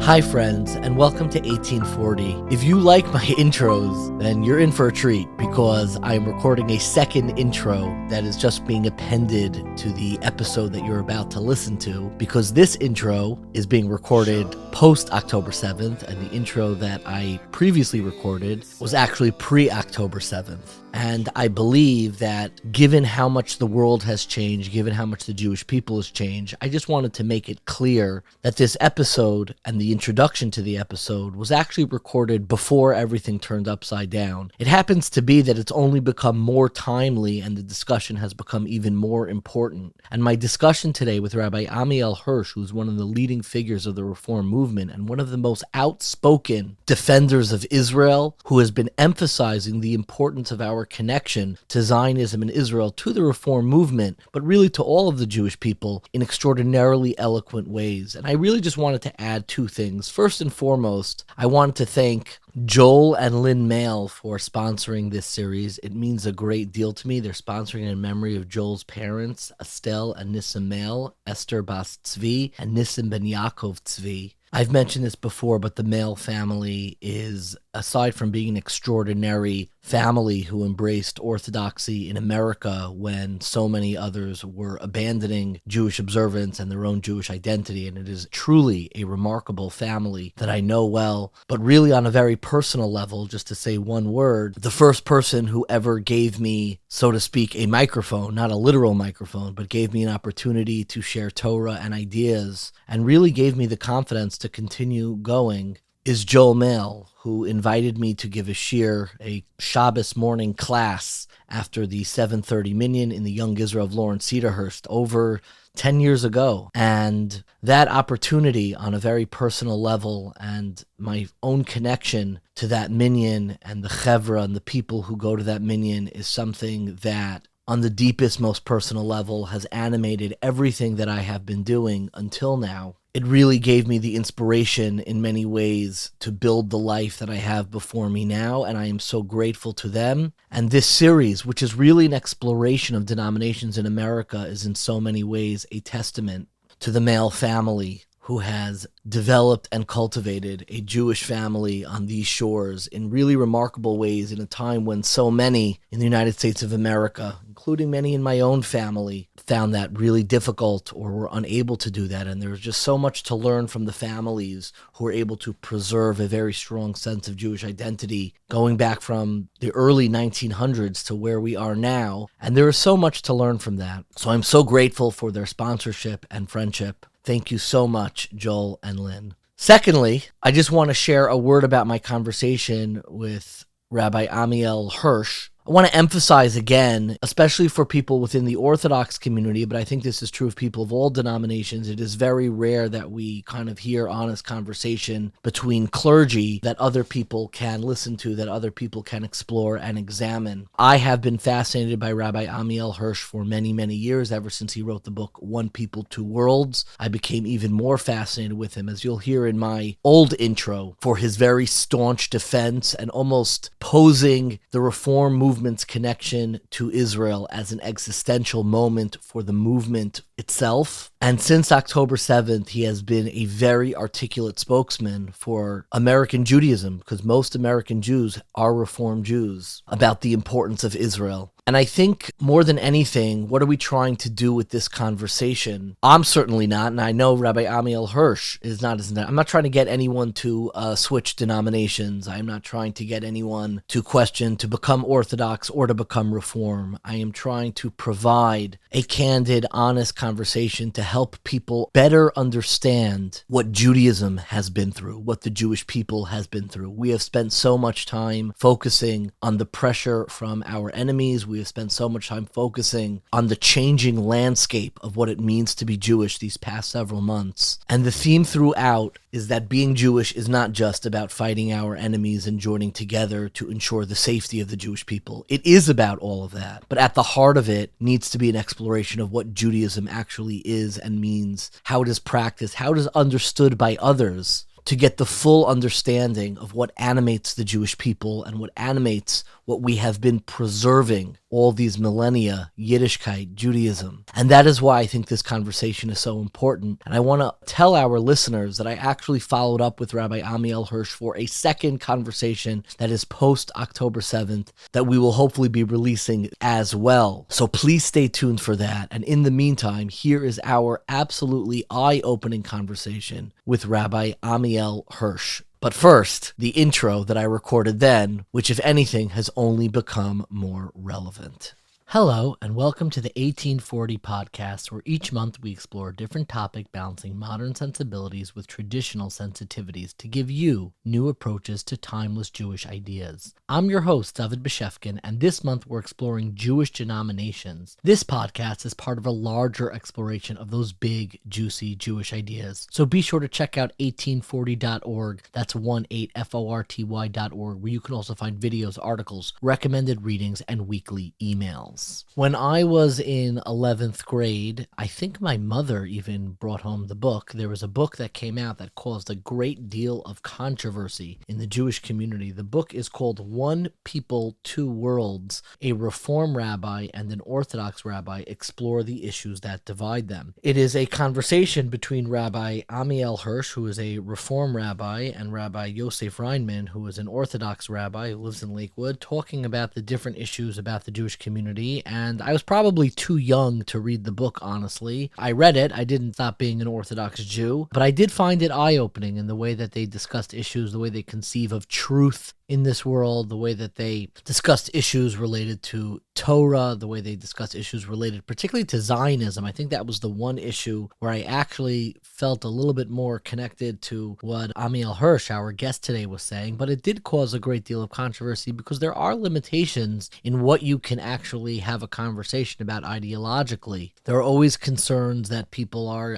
Hi friends, and welcome to 1840. If you like my intros, then you're in for a treat because I'm recording a second intro that is just being appended to the episode that you're about to listen to, because this intro is being recorded post-October 7th, and the intro that I previously recorded was actually pre-October 7th. And I believe that given how much the world has changed, given how much the Jewish people has changed, I just wanted to make it clear that this episode and the introduction to the episode was actually recorded before everything turned upside down. It happens to be that it's only become more timely and the discussion has become even more important. And my discussion today with Rabbi Ammiel Hirsch, who's one of the leading figures of the Reform movement and one of the most outspoken defenders of Israel, who has been emphasizing the importance of our connection to Zionism and Israel, to the Reform movement, but really to all of the Jewish people in extraordinarily eloquent ways. And I really just wanted to add two things. First and foremost, I wanted to thank Joel and Lynn Mail for sponsoring this series. It means a great deal to me. They're sponsoring in memory of Joel's parents, Estelle and Nissim Mail, Esther Bas Tzvi, and Nissim Ben Yaakov Tzvi. I've mentioned this before, but the Mail family is, aside from being an extraordinary family who embraced Orthodoxy in America when so many others were abandoning Jewish observance and their own Jewish identity, and it is truly a remarkable family that I know well, but really on a very personal level, just to say one word, the first person who ever gave me, so to speak, a microphone, not a literal microphone, but gave me an opportunity to share Torah and ideas, and really gave me the confidence to continue going, is Joel Mail, who invited me to give a shiur, a Shabbos morning class after the 7:30 minyan in the Young Israel of Lawrence Cedarhurst over 10 years ago. And that opportunity on a very personal level and my own connection to that minyan and the chevra and the people who go to that minyan is something that on the deepest, most personal level has animated everything that I have been doing until now. It really gave me the inspiration in many ways to build the life that I have before me now, and I am so grateful to them. And this series, which is really an exploration of denominations in America, is in so many ways a testament to the Mail family, who has developed and cultivated a Jewish family on these shores in really remarkable ways in a time when so many in the United States of America, including many in my own family, found that really difficult or were unable to do that. And there's just so much to learn from the families who are able to preserve a very strong sense of Jewish identity going back from the early 1900s to where we are now. And there is so much to learn from that. So I'm so grateful for their sponsorship and friendship. Thank you so much, Joel and Lynn. Secondly, I just want to share a word about my conversation with Rabbi Ammiel Hirsch. I want to emphasize again, especially for people within the Orthodox community, but I think this is true of people of all denominations, it is very rare that we kind of hear honest conversation between clergy that other people can listen to, that other people can explore and examine. I have been fascinated by Rabbi Ammiel Hirsch for many, many years, ever since he wrote the book, One People, Two Worlds. I became even more fascinated with him, as you'll hear in my old intro, for his very staunch defense and almost posing the Reform movement's connection to Israel as an existential moment for the movement itself. And since October 7th, he has been a very articulate spokesman for American Judaism, because most American Jews are Reform Jews, about the importance of Israel. And I think more than anything, what are we trying to do with this conversation? I'm certainly not, and I know Rabbi Ammiel Hirsch is not. I'm not trying to get anyone to switch denominations. I'm not trying to get anyone to question to become Orthodox or to become Reform. I am trying to provide a candid, honest conversation to help people better understand what Judaism has been through, what the Jewish people has been through. We have spent so much time focusing on the pressure from our enemies. We have spent so much time focusing on the changing landscape of what it means to be Jewish these past several months. And the theme throughout is that being Jewish is not just about fighting our enemies and joining together to ensure the safety of the Jewish people. It is about all of that. But at the heart of it needs to be an exploration of what Judaism actually is and means, how it is practiced, how it is understood by others, to get the full understanding of what animates the Jewish people and what animates what we have been preserving all these millennia, Yiddishkeit, Judaism. And that is why I think this conversation is so important. And I want to tell our listeners that I actually followed up with Rabbi Ammiel Hirsch for a second conversation that is post October 7th that we will hopefully be releasing as well. So please stay tuned for that. And in the meantime, here is our absolutely eye-opening conversation with Rabbi Ammiel Hirsch. But first, the intro that I recorded then, which if anything has only become more relevant. Hello, and welcome to the 1840 podcast, where each month we explore a different topic balancing modern sensibilities with traditional sensitivities to give you new approaches to timeless Jewish ideas. I'm your host, David Beshefkin, and this month we're exploring Jewish denominations. This podcast is part of a larger exploration of those big, juicy Jewish ideas. So be sure to check out 1840.org, that's 18forty.org, where you can also find videos, articles, recommended readings, and weekly emails. When I was in 11th grade, I think my mother even brought home the book. There was a book that came out that caused a great deal of controversy in the Jewish community. The book is called One People, Two Worlds. A Reform rabbi and an Orthodox rabbi explore the issues that divide them. It is a conversation between Rabbi Ammiel Hirsch, who is a Reform rabbi, and Rabbi Yosef Reinman, who is an Orthodox rabbi who lives in Lakewood, talking about the different issues about the Jewish community. And I was probably too young to read the book, honestly. I read it. I didn't stop being an Orthodox Jew, but I did find it eye-opening in the way that they discussed issues, the way they conceive of truth in this world, the way that they discussed issues related to Torah, the way they discussed issues related particularly to Zionism. I think that was the one issue where I actually felt a little bit more connected to what Ammiel Hirsch, our guest today, was saying, but it did cause a great deal of controversy because there are limitations in what you can actually have a conversation about ideologically. There are always concerns that people are,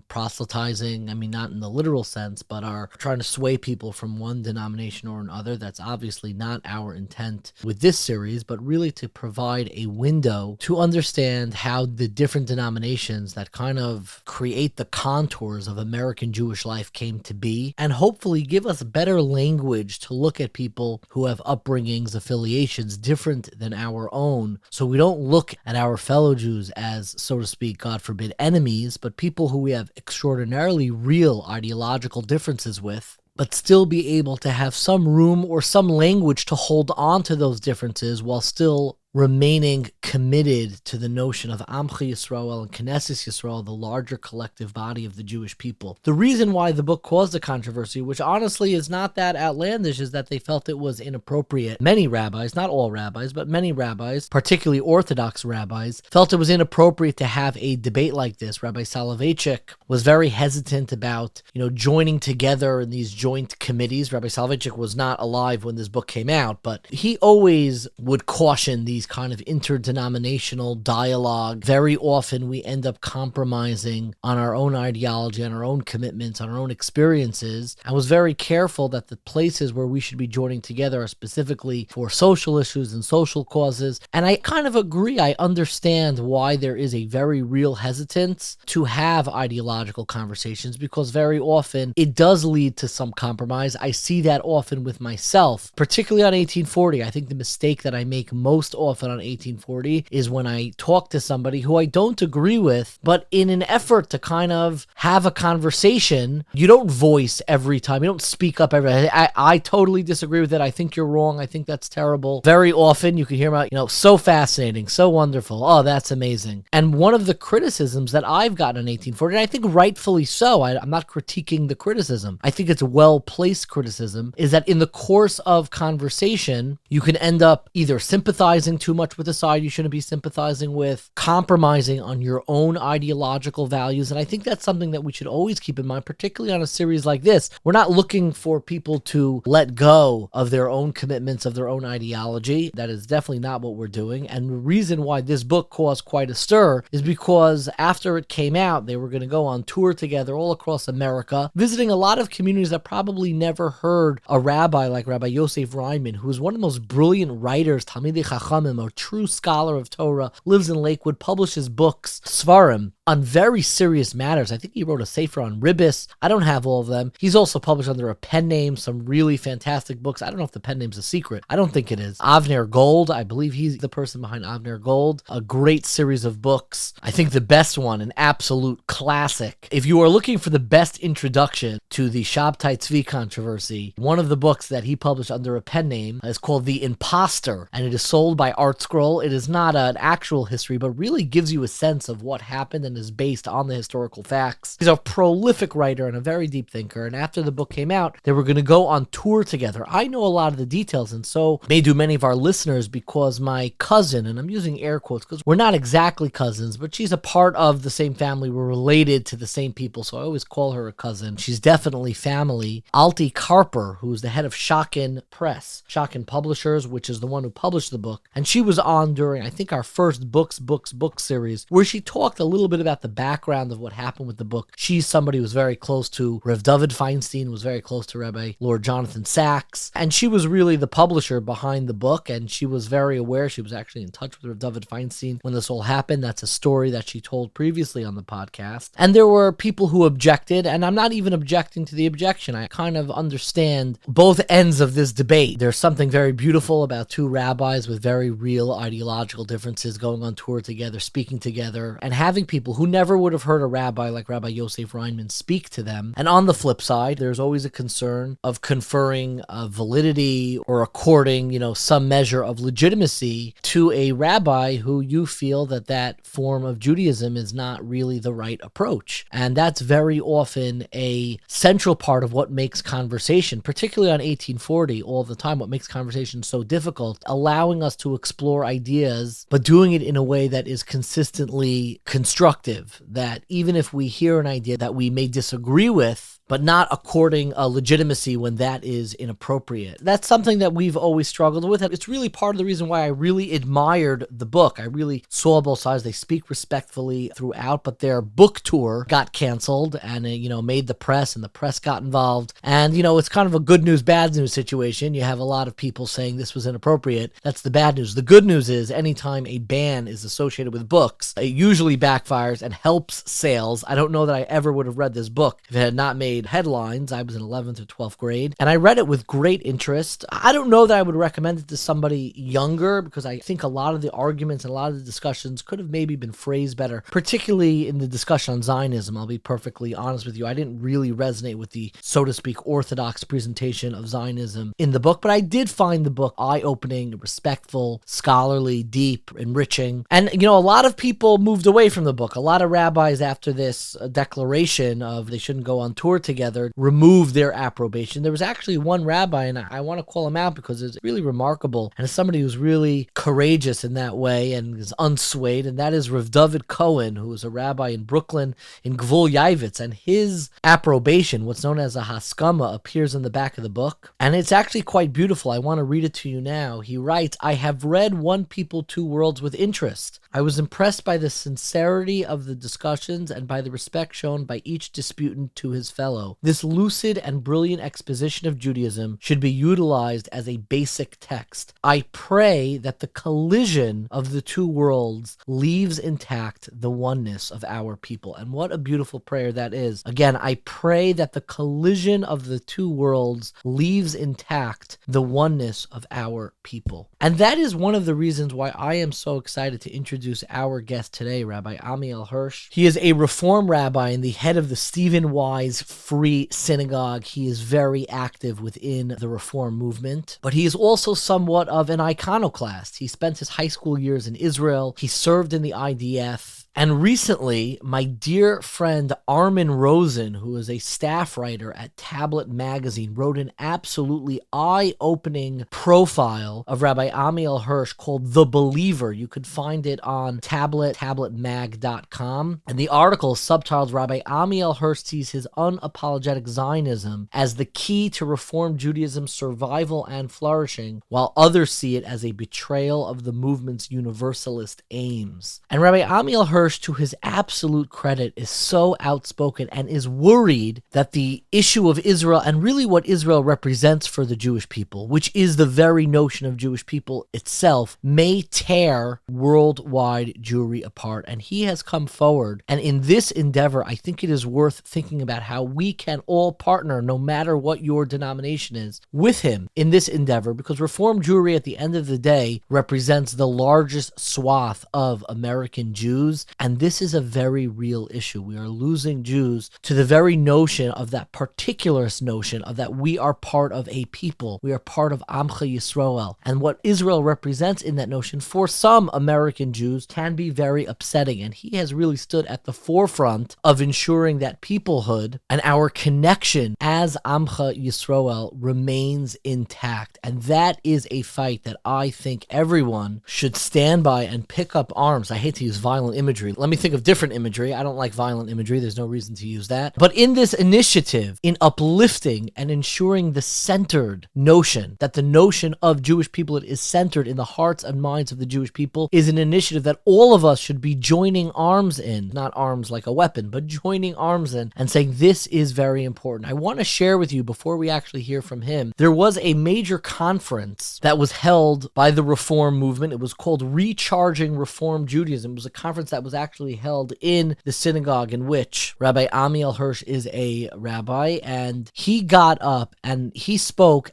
proselytizing, not in the literal sense, but are trying to sway people from one denomination or another. That's obviously not our intent with this series, but really to provide a window to understand how the different denominations that kind of create the contours of American Jewish life came to be, and hopefully give us better language to look at people who have upbringings, affiliations different than our own, so we don't look at our fellow Jews as, so to speak, God forbid, enemies, but people who we have extraordinarily real ideological differences with, but still be able to have some room or some language to hold on to those differences while still remaining committed to the notion of Amcha Yisrael and Knesset Yisrael, the larger collective body of the Jewish people. The reason why the book caused a controversy, which honestly is not that outlandish, is that they felt it was inappropriate. Many rabbis, not all rabbis, but many rabbis, particularly Orthodox rabbis, felt it was inappropriate to have a debate like this. Rabbi Soloveitchik was very hesitant about, joining together in these joint committees. Rabbi Soloveitchik was not alive when this book came out, but he always would caution these kind of interdenominational dialogue. Very often we end up compromising on our own ideology, on our own commitments, on our own experiences. I was very careful that the places where we should be joining together are specifically for social issues and social causes. And I kind of agree. I understand why there is a very real hesitance to have ideological conversations, because very often it does lead to some compromise. I see that often with myself, particularly on 1840. I think the mistake that I make most often on 1840 is when I talk to somebody who I don't agree with, but in an effort to kind of have a conversation, you don't voice every time. You don't speak up every time. I totally disagree with it. I think you're wrong. I think that's terrible. Very often you can hear about, so fascinating, so wonderful. Oh, that's amazing. And one of the criticisms that I've gotten in 1840, and I think rightfully so, I'm not critiquing the criticism, I think it's well-placed criticism, is that in the course of conversation, you can end up either sympathizing too much with a side you shouldn't be sympathizing with, compromising on your own ideological values. And I think that's something that we should always keep in mind, particularly on a series like this. We're not looking for people to let go of their own commitments, of their own ideology. That is definitely not what we're doing. And the reason why this book caused quite a stir is because after it came out, they were going to go on tour together all across America, visiting a lot of communities that probably never heard a rabbi like Rabbi Yosef Reinman, who is one of the most brilliant writers, Talmidei Chachamim, a true scholar of Torah, lives in Lakewood, publishes books, Svarim, on very serious matters. I think he wrote a sefer on ribbis. I don't have all of them. He's also published under a pen name some really fantastic books. I don't know if the pen name's a secret. I don't think it is. Avner Gold, I believe he's the person behind Avner Gold. A great series of books. I think the best one, an absolute classic. If you are looking for the best introduction to the Shabtai Tzvi controversy, one of the books that he published under a pen name is called The Imposter, and it is sold by ArtScroll. It is not an actual history, but really gives you a sense of what happened and is based on the historical facts. He's a prolific writer and a very deep thinker, and after the book came out, they were going to go on tour together. I know a lot of the details, and so may do many of our listeners, because my cousin, and I'm using air quotes because we're not exactly cousins, but she's a part of the same family. We're related to the same people, so I always call her a cousin. She's definitely family. Alti Karper, who is the head of Schocken Press, Schocken Publishers, which is the one who published the book, and she was on during, I think, our first book series, where she talked a little bit about the background of what happened with the book. She's somebody who was very close to Rev David Feinstein, was very close to Rabbi Lord Jonathan Sachs, and she was really the publisher behind the book, and she was very aware. She was actually in touch with Rev David Feinstein when this all happened. That's a story that she told previously on the podcast. And there were people who objected, and I'm not even objecting to the objection. I kind of understand both ends of this debate. There's something very beautiful about two rabbis with very real ideological differences going on tour together, speaking together, and having people who never would have heard a rabbi like Rabbi Yosef Reinman speak to them. And on the flip side, there's always a concern of conferring validity or according, some measure of legitimacy to a rabbi who you feel that form of Judaism is not really the right approach. And that's very often a central part of what makes conversation, particularly on 1840 all the time, what makes conversation so difficult, allowing us to explore ideas, but doing it in a way that is consistently constructive, that even if we hear an idea that we may disagree with, but not according a legitimacy when that is inappropriate. That's something that we've always struggled with. It's really part of the reason why I really admired the book. I really saw both sides. They speak respectfully throughout, but their book tour got canceled and, made the press, and the press got involved. And, it's kind of a good news, bad news situation. You have a lot of people saying this was inappropriate. That's the bad news. The good news is anytime a ban is associated with books, it usually backfires and helps sales. I don't know that I ever would have read this book if it had not made headlines. I was in 11th or 12th grade, and I read it with great interest. I don't know that I would recommend it to somebody younger, because I think a lot of the arguments and a lot of the discussions could have maybe been phrased better, particularly in the discussion on Zionism. I'll be perfectly honest with you. I didn't really resonate with the, so to speak, orthodox presentation of Zionism in the book, but I did find the book eye-opening, respectful, scholarly, deep, enriching. And, a lot of people moved away from the book. A lot of rabbis, after this declaration of they shouldn't go on tour together, removed their approbation. There was actually one rabbi, and I want to call him out because it's really remarkable, and it's somebody who's really courageous in that way and is unswayed, and that is Rav David Cohen, who is a rabbi in Brooklyn in Gvul Yavitz, and his approbation, what's known as a haskama, appears in the back of the book, and it's actually quite beautiful. I want to read it to you now. He writes, "I have read One People, Two Worlds with interest. I was impressed by the sincerity of the discussions and by the respect shown by each disputant to his fellow. This lucid and brilliant exposition of Judaism should be utilized as a basic text. I pray that the collision of the two worlds leaves intact the oneness of our people." And what a beautiful prayer that is. Again, I pray that the collision of the two worlds leaves intact the oneness of our people. And that is one of the reasons why I am so excited to introduce our guest today, Rabbi Ammiel Hirsch. He is a Reform rabbi and the head of the Stephen Wise Free Synagogue. He is very active within the Reform movement, but he is also somewhat of an iconoclast. He spent his high school years in Israel. He served in the IDF. And recently, my dear friend Armin Rosen, who is a staff writer at Tablet Magazine, wrote an absolutely eye-opening profile of Rabbi Ammiel Hirsch called The Believer. You could find it on tabletmag.com. And the article is subtitled, "Rabbi Ammiel Hirsch sees his unapologetic Zionism as the key to Reform Judaism's survival and flourishing, while others see it as a betrayal of the movement's universalist aims." And Rabbi Ammiel Hirsch Hirsch, to his absolute credit, is so outspoken and is worried that the issue of Israel and really what Israel represents for the Jewish people, which is the very notion of Jewish people itself, may tear worldwide Jewry apart. And he has come forward. And in this endeavor, I think it is worth thinking about how we can all partner, no matter what your denomination is, with him in this endeavor, because Reform Jewry at the end of the day represents the largest swath of American Jews, and this is a very real issue. We are losing Jews to the very notion of that particularist notion of that we are part of a people, we are part of Amcha Yisrael, and what Israel represents in that notion for some American Jews can be very upsetting, and he has really stood at the forefront of ensuring that peoplehood and our connection as Amcha Yisrael remains intact, and that is a fight that I think everyone should stand by and pick up arms. I hate to use violent imagery. Let me think of different imagery. I don't like violent imagery. There's no reason to use that. But in this initiative, in uplifting and ensuring the centered notion, that the notion of Jewish peoplehood is centered in the hearts and minds of the Jewish people, is an initiative that all of us should be joining arms in. Not arms like a weapon, but joining arms in and saying this is very important. I want to share with you, before we actually hear from him, there was a major conference that was held by the Reform movement. It was called Recharging Reform Judaism. It was a conference that was actually held in the synagogue in which Rabbi Ammiel Hirsch is a rabbi, and he got up and he spoke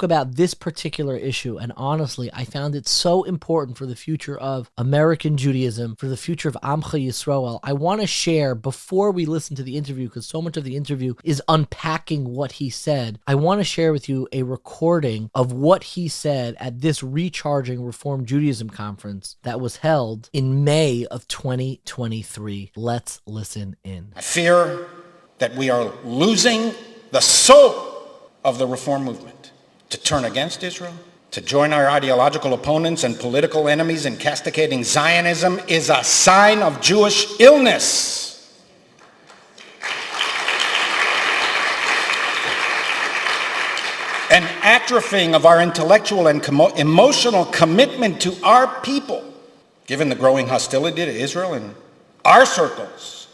about this particular issue. And honestly, I found it so important for the future of American Judaism, for the future of Amcha Yisrael. I want to share, before we listen to the interview, because so much of the interview is unpacking what he said, I want to share with you a recording of what he said at this Recharging Reform Judaism conference that was held in May of 2023. Let's listen in. I fear that we are losing the soul of the Reform movement to turn against Israel, to join our ideological opponents and political enemies in castigating Zionism is a sign of Jewish illness. An atrophying of our intellectual and emotional commitment to our people, given the growing hostility to Israel in our circles,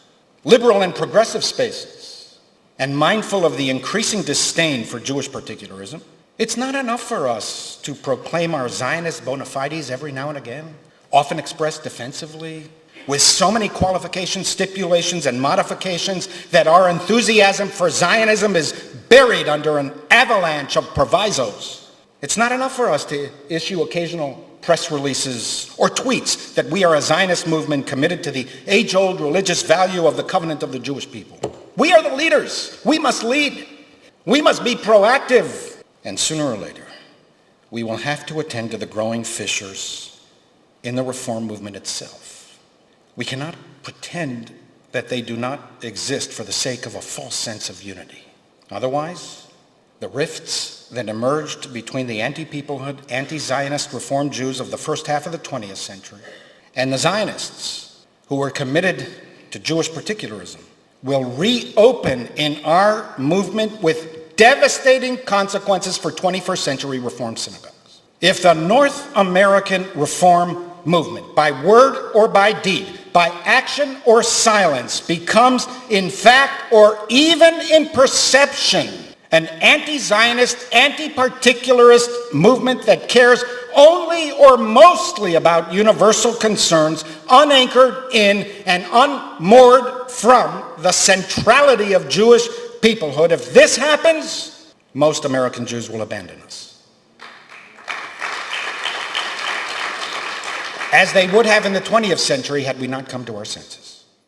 liberal and progressive spaces, and mindful of the increasing disdain for Jewish particularism. It's not enough for us to proclaim our Zionist bona fides every now and again, often expressed defensively, with so many qualifications, stipulations, and modifications that our enthusiasm for Zionism is buried under an avalanche of provisos. It's not enough for us to issue occasional press releases or tweets that we are a Zionist movement committed to the age-old religious value of the covenant of the Jewish people. We are the leaders. We must lead. We must be proactive. And sooner or later, we will have to attend to the growing fissures in the Reform movement itself. We cannot pretend that they do not exist for the sake of a false sense of unity. Otherwise, the rifts that emerged between the anti-peoplehood, anti-Zionist Reform Jews of the first half of the 20th century and the Zionists who were committed to Jewish particularism will reopen in our movement with devastating consequences for 21st century Reform synagogues. If the North American Reform movement, by word or by deed, by action or silence, becomes in fact or even in perception an anti-Zionist, anti-particularist movement that cares only or mostly about universal concerns, unanchored in and unmoored from the centrality of Jewish peoplehood. If this happens, most American Jews will abandon us, as they would have in the 20th century had we not come to our senses.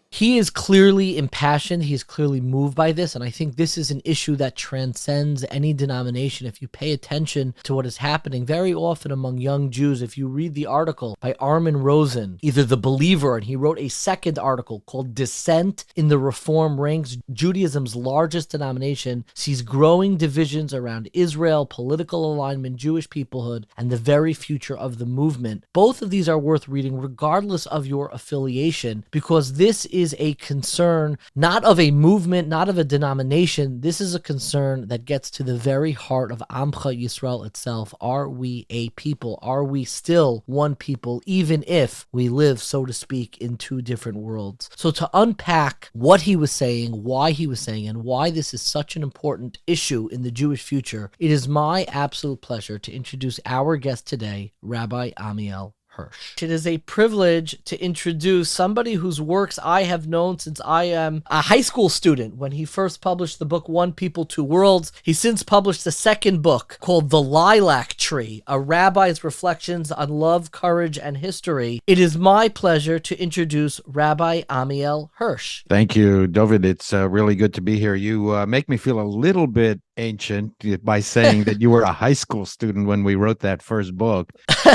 He is clearly impassioned. He is clearly moved by this. And I think this is an issue that transcends any denomination. If you pay attention to what is happening very often among young Jews, if you read the article by Armin Rosen, either The Believer, and he wrote a second article called Dissent in the Reform Ranks, Judaism's largest denomination sees growing divisions around Israel, political alignment, Jewish peoplehood, and the very future of the movement. Both of these are worth reading regardless of your affiliation, because this is is a concern not of a movement, not of a denomination. This is a concern that gets to the very heart of Amcha Yisrael itself. Are we a people? Are we still one people, even if we live, so to speak, in two different worlds? So to unpack what he was saying, why he was saying, and why this is such an important issue in the Jewish future, it is my absolute pleasure to introduce our guest today, Rabbi Ammiel Hirsch. It is a privilege to introduce somebody whose works I have known since I am a high school student. When he first published the book One People, Two Worlds, he since published a second book called The Lilac Tree, a rabbi's reflections on love, courage, and history. It is my pleasure to introduce Rabbi Ammiel Hirsch. Thank you, David. It's really good to be here. You make me feel a little bit ancient by saying that you were a high school student when we wrote that first book.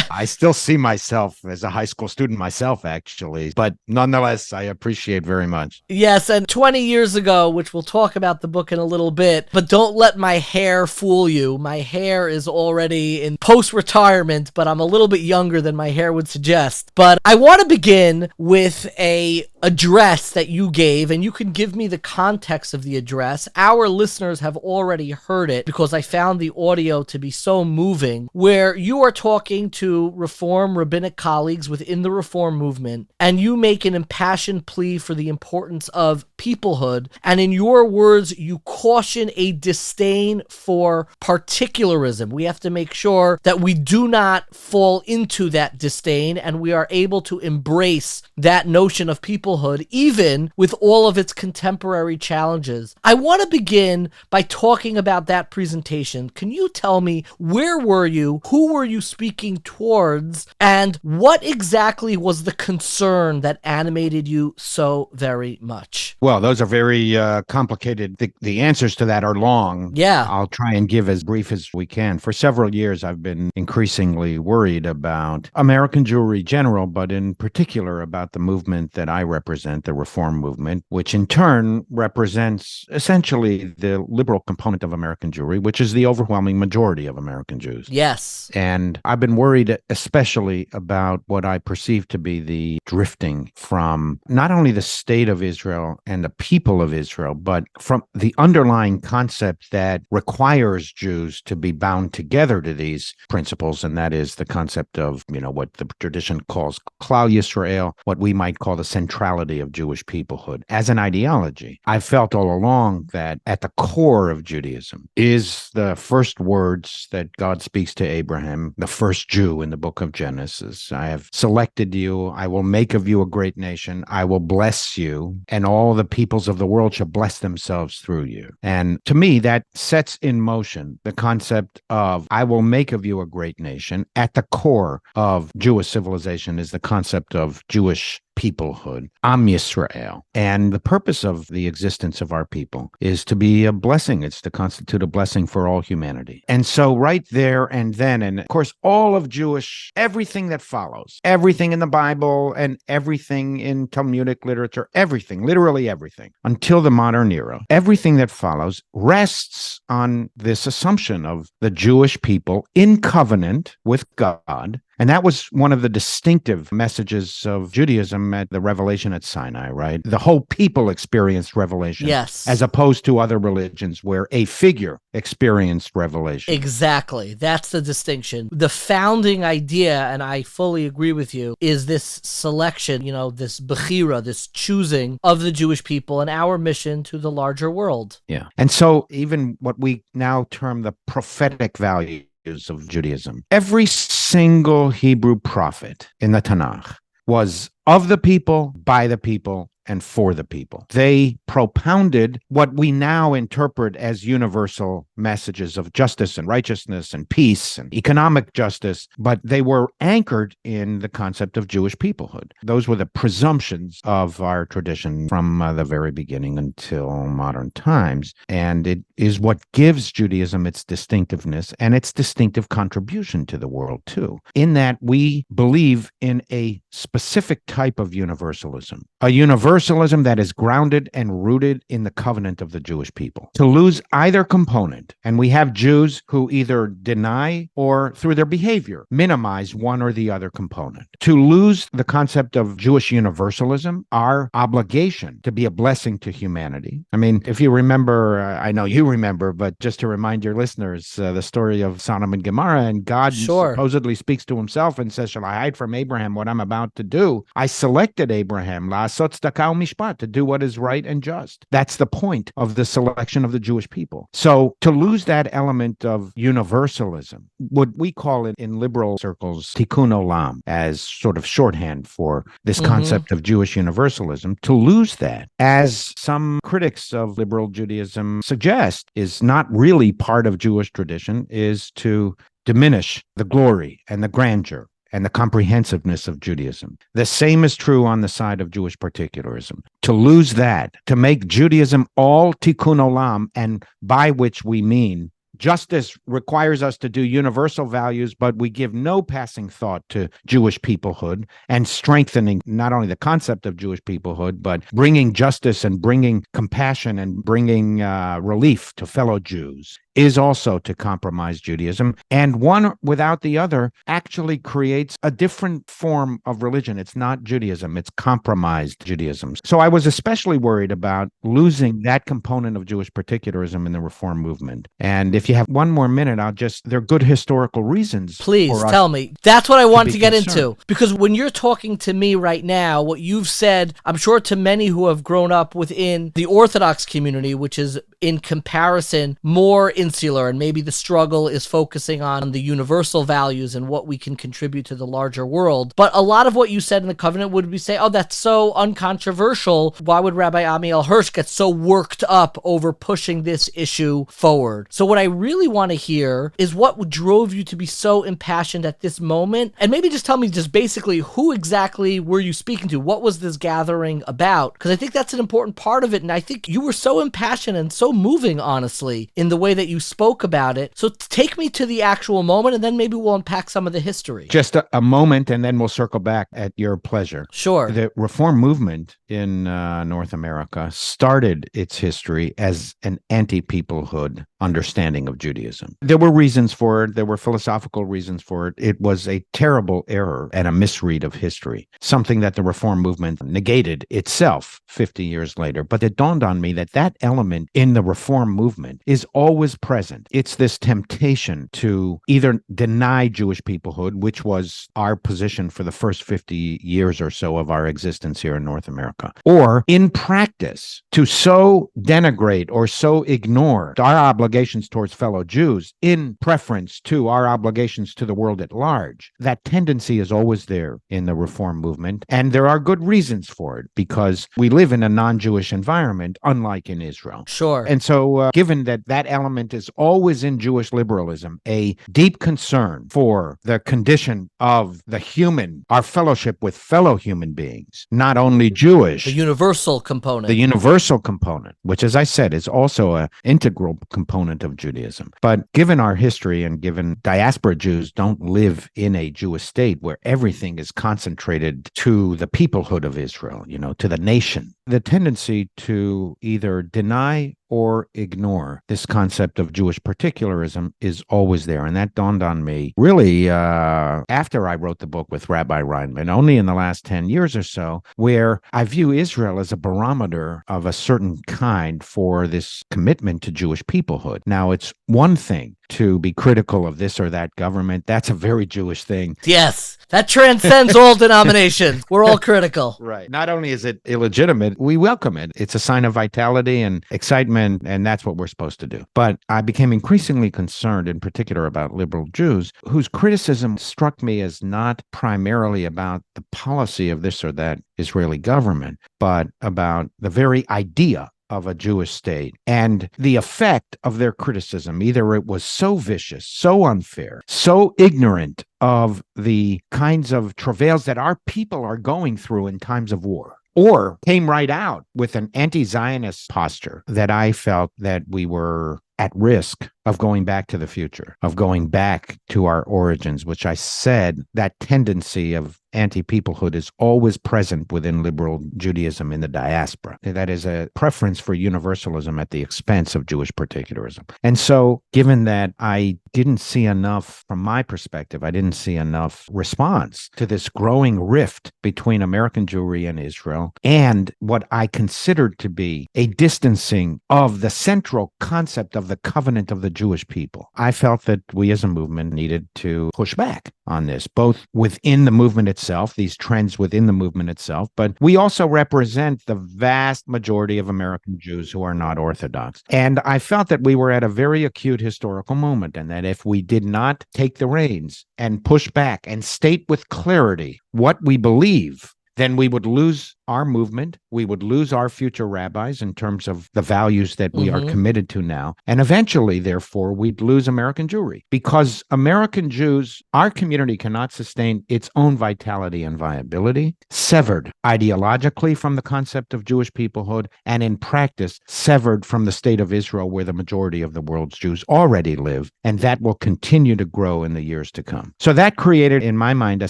I still see myself as a high school student myself, actually, but nonetheless, I appreciate very much. Yes, and 20 years ago, which we'll talk about the book in a little bit, but don't let my hair fool you. My hair is already in post-retirement, but I'm a little bit younger than my hair would suggest. But I want to begin with a address that you gave, and you can give me the context of the address. Our listeners have already heard it because I found the audio to be so moving, where you are talking to Reform rabbinic colleagues within the Reform movement, and you make an impassioned plea for the importance of peoplehood, and in your words, you caution a disdain for particularism. We have to make sure that we do not fall into that disdain, and we are able to embrace that notion of peoplehood, even with all of its contemporary challenges. I want to begin by talking about that presentation. Can you tell me, where were you? Who were you speaking towards? And what exactly was the concern that animated you so very much? Well, those are very complicated. The answers to that are long. Yeah. I'll try and give as brief as we can. For several years, I've been increasingly worried about American Jewry general, but in particular about the movement that I represent, the Reform movement, which in turn represents essentially the liberal component of American Jewry, which is the overwhelming majority of American Jews. Yes. And I've been worried especially about what I perceive to be the drifting from not only the state of Israel and the people of Israel, but from the underlying concept that requires Jews to be bound together to these principles, and that is the concept of, what the tradition calls Klal Yisrael, what we might call the centrality of Jewish peoplehood. As an ideology, I've felt all along that at the core of Judaism is the first words that God speaks to Abraham, the first Jew in the book of Genesis. I have selected you. I will make of you a great nation. I will bless you, and all the peoples of the world shall bless themselves through you. And to me, that sets in motion the concept of I will make of you a great nation. At the core of Jewish civilization is the concept of Jewish peoplehood, Am Yisrael. And the purpose of the existence of our people is to be a blessing. It's to constitute a blessing for all humanity. And so right there and then, and of course, all of Jewish, everything that follows, everything in the Bible and everything in Talmudic literature, everything, literally everything, until the modern era, everything that follows rests on this assumption of the Jewish people in covenant with God. And that was one of the distinctive messages of Judaism at the revelation at Sinai, right? The whole people experienced revelation. Yes. As opposed to other religions where a figure experienced revelation. Exactly. That's the distinction. The founding idea, and I fully agree with you, is this selection, this bechira, this choosing of the Jewish people and our mission to the larger world. Yeah. And so even what we now term the prophetic values of Judaism, every single Hebrew prophet in the Tanakh was of the people, by the people, and for the people. They propounded what we now interpret as universal messages of justice and righteousness and peace and economic justice, but they were anchored in the concept of Jewish peoplehood. Those were the presumptions of our tradition from the very beginning until modern times. And it is what gives Judaism its distinctiveness and its distinctive contribution to the world, too, in that we believe in a specific type of universalism, a universalism that is grounded and rooted in the covenant of the Jewish people. To lose either component, and we have Jews who either deny or through their behavior minimize one or the other component. To lose the concept of Jewish universalism, our obligation to be a blessing to humanity. I mean, if you remember, I know you remember, but just to remind your listeners, the story of Sodom and Gomorrah, and God supposedly speaks to himself and says, shall I hide from Abraham what I'm about to do? I selected Abraham, la'asot tzedakah u'mishpat, to do what is right and just. That's the point of the selection of the Jewish people. So to lose that element of universalism, what we call it in liberal circles, tikkun olam, as sort of shorthand for this concept of Jewish universalism, to lose that, as some critics of liberal Judaism suggest, is not really part of Jewish tradition, is to diminish the glory and the grandeur and the comprehensiveness of Judaism. The same is true on the side of Jewish particularism. To lose that, to make Judaism all tikkun olam, and by which we mean justice requires us to do universal values, but we give no passing thought to Jewish peoplehood and strengthening not only the concept of Jewish peoplehood, but bringing justice and bringing compassion and bringing relief to fellow Jews, is also to compromise Judaism. And one without the other actually creates a different form of religion. It's not Judaism, it's compromised Judaism. So I was especially worried about losing that component of Jewish particularism in the Reform movement. And if you have one more minute, there are good historical reasons. Please tell me. That's what I want to get into. Because when you're talking to me right now, what you've said, I'm sure to many who have grown up within the Orthodox community, which is in comparison more insular, and maybe the struggle is focusing on the universal values and what we can contribute to the larger world. But a lot of what you said in the covenant would be say, oh, that's so uncontroversial. Why would Rabbi Ammiel Hirsch get so worked up over pushing this issue forward? So what I really want to hear is what drove you to be so impassioned at this moment. And maybe just tell me just basically who exactly were you speaking to? What was this gathering about? Because I think that's an important part of it. And I think you were so impassioned and so moving, honestly, in the way that you spoke about it. So take me to the actual moment, and then maybe we'll unpack some of the history. Just a moment, and then we'll circle back at your pleasure. Sure. The Reform movement in North America started its history as an anti-peoplehood understanding of Judaism. There were reasons for it. There were philosophical reasons for it. It was a terrible error and a misread of history, something that the Reform movement negated itself 50 years later. But it dawned on me that that element in the Reform movement is always present. It's this temptation to either deny Jewish peoplehood, which was our position for the first 50 years or so of our existence here in North America, or in practice to so denigrate or so ignore our obligations towards fellow Jews in preference to our obligations to the world at large. That tendency is always there in the Reform movement, and there are good reasons for it, because we live in a non-Jewish environment, unlike in Israel. Sure. And so given that that element is always in Jewish liberalism, a deep concern for the condition of the human, our fellowship with fellow human beings, not only Jewish. The universal component. The universal component, which, as I said, is also an integral component of Judaism. But given our history and given diaspora Jews don't live in a Jewish state where everything is concentrated to the peoplehood of Israel, to the nation, the tendency to either deny or ignore this concept of Jewish particularism is always there. And that dawned on me really after I wrote the book with Rabbi Reinman, only in the last 10 years or so, where I view Israel as a barometer of a certain kind for this commitment to Jewish peoplehood. Now, it's one thing to be critical of this or that government. That's a very Jewish thing. Yes, that transcends all denominations. We're all critical. Right. Not only is it illegitimate, we welcome it. It's a sign of vitality and excitement, and that's what we're supposed to do. But I became increasingly concerned, in particular, about liberal Jews, whose criticism struck me as not primarily about the policy of this or that Israeli government, but about the very idea of a Jewish state and the effect of their criticism. Either it was so vicious, so unfair, so ignorant of the kinds of travails that our people are going through in times of war, or came right out with an anti-Zionist posture that I felt that we were at risk of going back to the future, of going back to our origins, which I said that tendency of anti-peoplehood is always present within liberal Judaism in the diaspora. That is a preference for universalism at the expense of Jewish particularism. And so, given that I didn't see enough, from my perspective, I didn't see enough response to this growing rift between American Jewry and Israel, and what I considered to be a distancing of the central concept of the covenant of the Jewish people, I felt that we as a movement needed to push back on this, both within the movement itself, these trends within the movement itself, but we also represent the vast majority of American Jews who are not Orthodox. And I felt that we were at a very acute historical moment, and that if we did not take the reins and push back and state with clarity what we believe, then we would lose our movement. We would lose our future rabbis in terms of the values that we are committed to now. And eventually, therefore, we'd lose American Jewry, because American Jews, our community cannot sustain its own vitality and viability, severed ideologically from the concept of Jewish peoplehood, and in practice, severed from the state of Israel, where the majority of the world's Jews already live, and that will continue to grow in the years to come. So that created, in my mind, a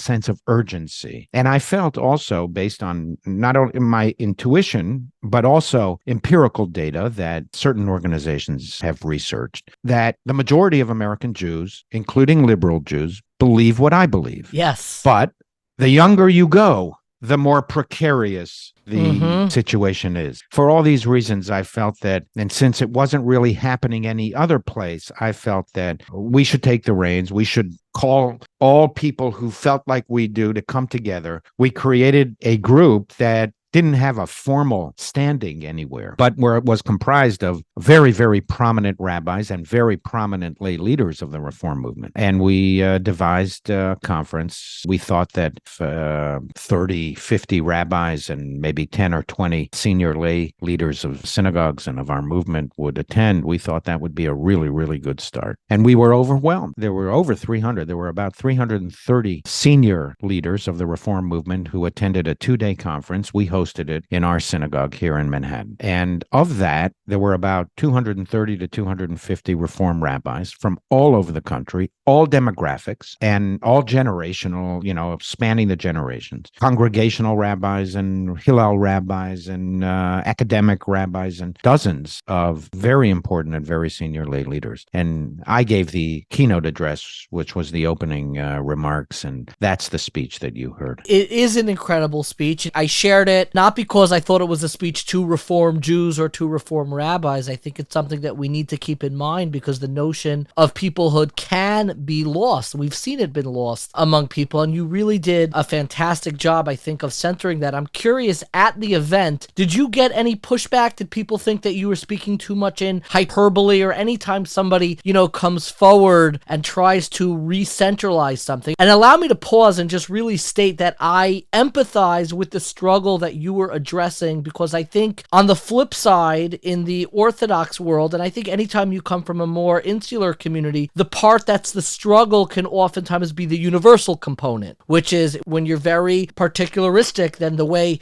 sense of urgency. And I felt also, based on not only my intuition, but also empirical data that certain organizations have researched, that the majority of American Jews, including liberal Jews, believe what I believe. Yes. But the younger you go, the more precarious the situation is. For all these reasons, I felt that, and since it wasn't really happening any other place, I felt that we should take the reins. We should call all people who felt like we do to come together. We created a group that didn't have a formal standing anywhere, but where it was comprised of very, very prominent rabbis and very prominent lay leaders of the Reform movement. And we devised a conference. We thought that 30, 50 rabbis and maybe 10 or 20 senior lay leaders of synagogues and of our movement would attend. We thought that would be a really, really good start. And we were overwhelmed. There were over 300. There were about 330 senior leaders of the Reform movement who attended a 2-day conference. We hosted it in our synagogue here in Manhattan. And of that, there were about 230 to 250 Reform rabbis from all over the country, all demographics and all generational, spanning the generations. Congregational rabbis and Hillel rabbis and academic rabbis and dozens of very important and very senior lay leaders. And I gave the keynote address, which was the opening remarks, and that's the speech that you heard. It is an incredible speech. I shared it not because I thought it was a speech to Reform Jews or to Reform rabbis. I think it's something that we need to keep in mind, because the notion of peoplehood can be lost. We've seen it been lost among people, and you really did a fantastic job, I think, of centering that. I'm curious, at the event, did you get any pushback? Did people think that you were speaking too much in hyperbole, or anytime somebody, comes forward and tries to re-centralize something? And allow me to pause and just really state that I empathize with the struggle that you were addressing, because I think on the flip side, in the Orthodox world, and I think anytime you come from a more insular community, the part that's the struggle can oftentimes be the universal component, which is when you're very particularistic, then the way,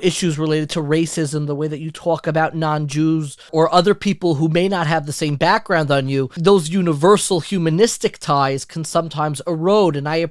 issues related to racism, the way that you talk about non-Jews or other people who may not have the same background on you, those universal humanistic ties can sometimes erode. And I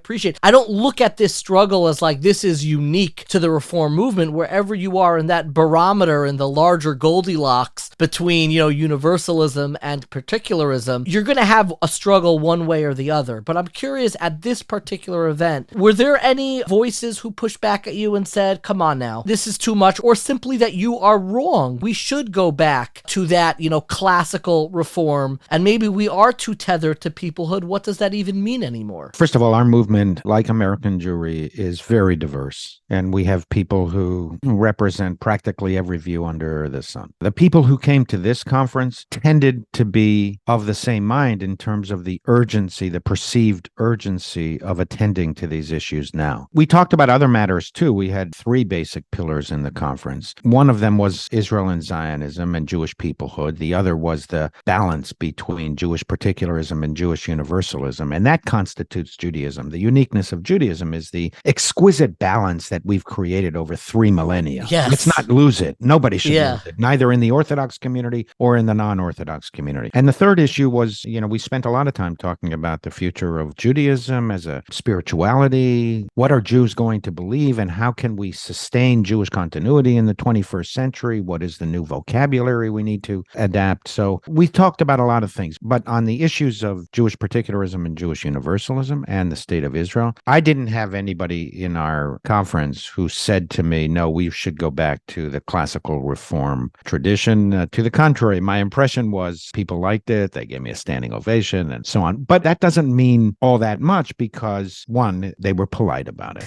don't look at this struggle as like this is unique to the Reform movement. Wherever you are in that barometer, in the larger Goldilocks between, universalism and particularism, you're going to have a struggle one way or the other. But I'm curious, at this particular event, were there any voices who pushed back at you and said, come on now, this is too much, or simply that you are wrong? We should go back to that, classical Reform, and maybe we are too tethered to peoplehood. What does that even mean anymore? First of all, our movement, like American Jewry, is very diverse, and we have people who represent practically every view under the sun. The people who came to this conference tended to be of the same mind in terms of the urgency, the perceived urgency of attending to these issues now. We talked about other matters too. We had 3 basic pillars pillars in the conference. One of them was Israel and Zionism and Jewish peoplehood. The other was the balance between Jewish particularism and Jewish universalism, and that constitutes Judaism. The uniqueness of Judaism is the exquisite balance that we've created over 3 millennia. Yes. Let's not lose it. Nobody should lose it, neither in the Orthodox community or in the non-Orthodox community. And the third issue was, we spent a lot of time talking about the future of Judaism as a spirituality. What are Jews going to believe, and how can we sustain Jewish continuity in the 21st century? What is the new vocabulary we need to adapt? So we talked about a lot of things, but on the issues of Jewish particularism and Jewish universalism and the state of Israel, I didn't have anybody in our conference who said to me, no, we should go back to the classical Reform tradition. To the contrary, my impression was people liked it. They gave me a standing ovation and so on. But that doesn't mean all that much because, one, they were polite about it.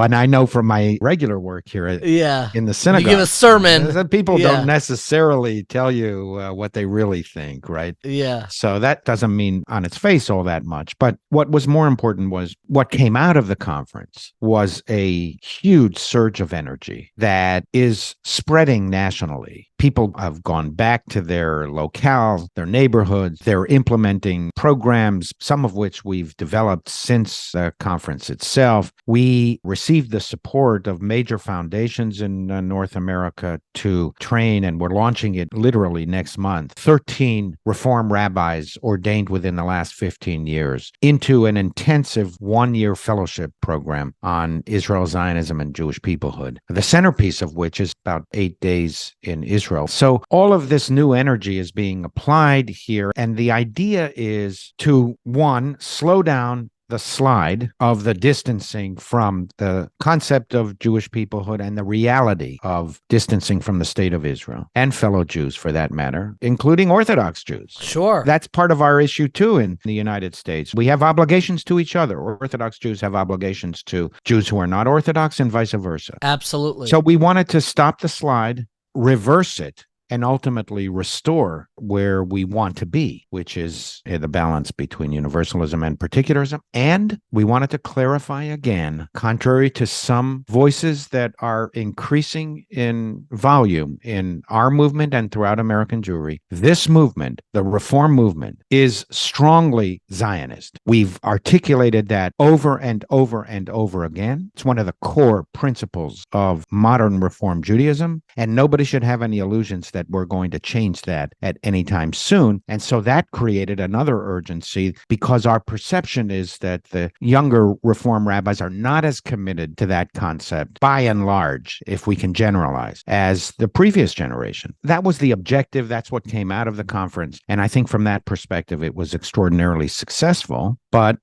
And I know from my regular work here in the synagogue, you give a sermon, people don't necessarily tell you what they really think, right? Yeah. So that doesn't mean on its face all that much. But what was more important was what came out of the conference was a huge surge of energy that is spreading nationally. People have gone back to their locales, their neighborhoods. They're implementing programs, some of which we've developed since the conference itself. We received the support of major foundations in North America to train, and we're launching it literally next month, 13 Reform rabbis ordained within the last 15 years into an intensive 1-year fellowship program on Israel, Zionism, and Jewish peoplehood, the centerpiece of which is about 8 days in Israel. So all of this new energy is being applied here. And the idea is to, one, slow down the slide of the distancing from the concept of Jewish peoplehood and the reality of distancing from the state of Israel and fellow Jews, for that matter, including Orthodox Jews. Sure. That's part of our issue, too, in the United States. We have obligations to each other. Orthodox Jews have obligations to Jews who are not Orthodox and vice versa. Absolutely. So we wanted to stop the slide, reverse it, and ultimately restore where we want to be, which is the balance between universalism and particularism. And we wanted to clarify again, contrary to some voices that are increasing in volume in our movement and throughout American Jewry, this movement, the Reform movement, is strongly Zionist. We've articulated that over and over and over again. It's one of the core principles of modern Reform Judaism, and nobody should have any illusions that we're going to change that at any time soon. And so that created another urgency because our perception is that the younger Reform rabbis are not as committed to that concept, by and large, if we can generalize, as the previous generation. That was the objective. That's what came out of the conference. And I think from that perspective, it was extraordinarily successful. But,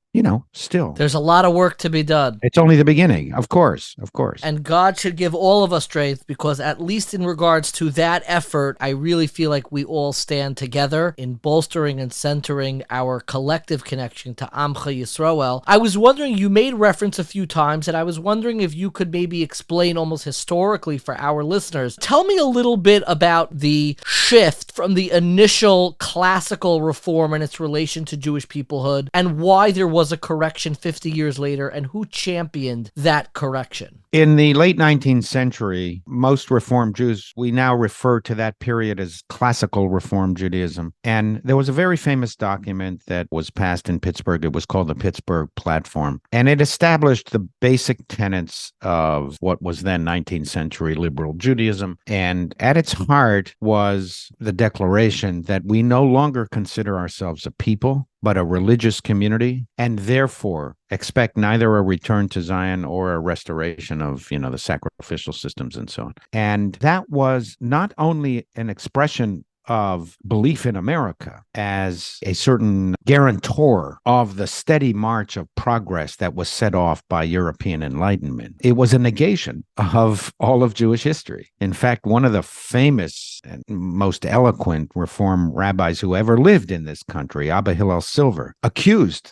still. There's a lot of work to be done. It's only the beginning, of course. And God should give all of us strength because at least in regards to that effort, I really feel like we all stand together in bolstering and centering our collective connection to Amcha Yisrael. I was wondering, you made reference a few times, and I was wondering if you could maybe explain almost historically for our listeners. Tell me a little bit about the shift from the initial classical Reform and its relation to Jewish peoplehood and why there was a correction 50 years later and who championed that correction. In the late 19th century, most Reform Jews, we now refer to that period as classical Reform Judaism. And there was a very famous document that was passed in Pittsburgh. It was called the Pittsburgh Platform. And it established the basic tenets of what was then 19th century liberal Judaism. And at its heart was the declaration that we no longer consider ourselves a people, but a religious community, and therefore expect neither a return to Zion or a restoration of, the sacrificial systems and so on. And that was not only an expression of belief in America as a certain guarantor of the steady march of progress that was set off by European Enlightenment. It was a negation of all of Jewish history. In fact, one of the famous and most eloquent Reform rabbis who ever lived in this country, Abba Hillel Silver,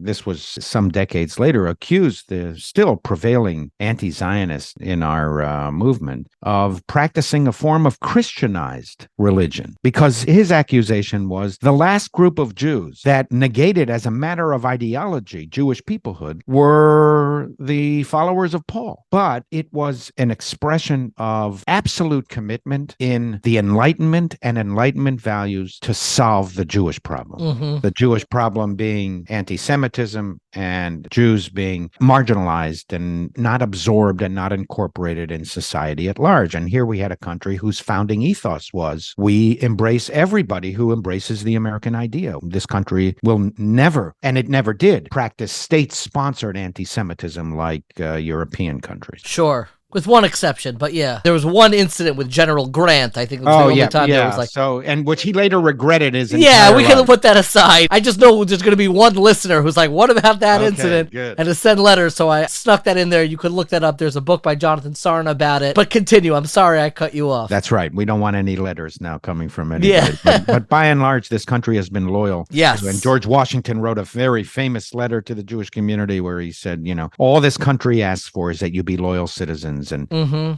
this was some decades later, accused the still prevailing anti-Zionists in our movement of practicing a form of Christianized religion because his accusation was the last group of Jews that negated as a matter of ideology Jewish peoplehood were the followers of Paul. But it was an expression of absolute commitment in the Enlightenment and Enlightenment values to solve the Jewish problem. The Jewish problem being anti-Semitism and Jews being marginalized and not absorbed and not incorporated in society at large. And here we had a country whose founding ethos was, we embrace everybody who embraces the American idea. This country will never, and it never did, practice state-sponsored anti-Semitism like European countries. Sure. With one exception, but yeah. There was one incident with General Grant, I think it was the only time there was like... and which he later regretted his entire Yeah, we life. can put that aside. I just know there's going to be one listener who's like, what about that incident? Good. And to send letters, so I snuck that in there. You could look that up. There's a book by Jonathan Sarna about it. But continue. I'm sorry I cut you off. That's right. We don't want any letters now coming from anybody. But by and large, this country has been loyal. Yes. And George Washington wrote a very famous letter to the Jewish community where he said, all this country asks for is that you be loyal citizens, and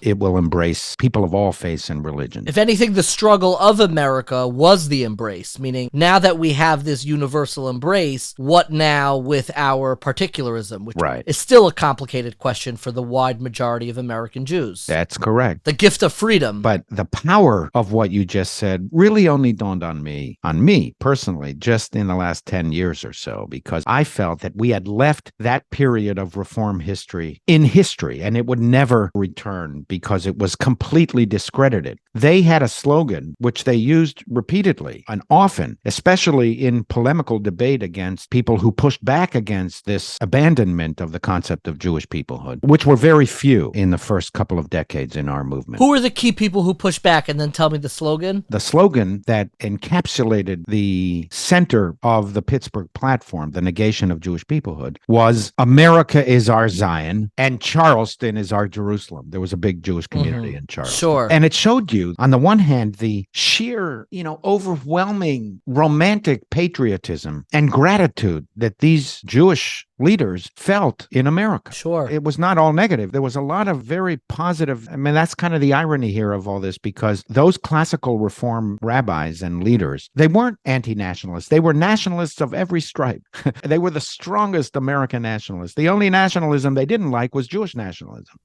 it will embrace people of all faiths and religion. If anything, the struggle of America was the embrace, meaning now that we have this universal embrace, what now with our particularism, which is still a complicated question for the wide majority of American Jews. That's correct. The gift of freedom. But the power of what you just said really only dawned on me personally, just in the last 10 years or so, because I felt that we had left that period of reform history in history, and it would never return because it was completely discredited. They had a slogan which they used repeatedly and often, especially in polemical debate against people who pushed back against this abandonment of the concept of Jewish peoplehood, which were very few in the first couple of decades in our movement. Who were the key people who pushed back? And then tell me the slogan. The slogan that encapsulated the center of the Pittsburgh platform, the negation of Jewish peoplehood, was America is our Zion and Charleston is our Jerusalem. There was a big Jewish community in Charleston. Sure. And it showed you, on the one hand, the sheer, overwhelming romantic patriotism and gratitude that these Jewish leaders felt in America. Sure. It was not all negative. There was a lot of very positive. I mean, that's kind of the irony here of all this, because those classical reform rabbis and leaders, they weren't anti-nationalists. They were nationalists of every stripe. They were the strongest American nationalists. The only nationalism they didn't like was Jewish nationalism.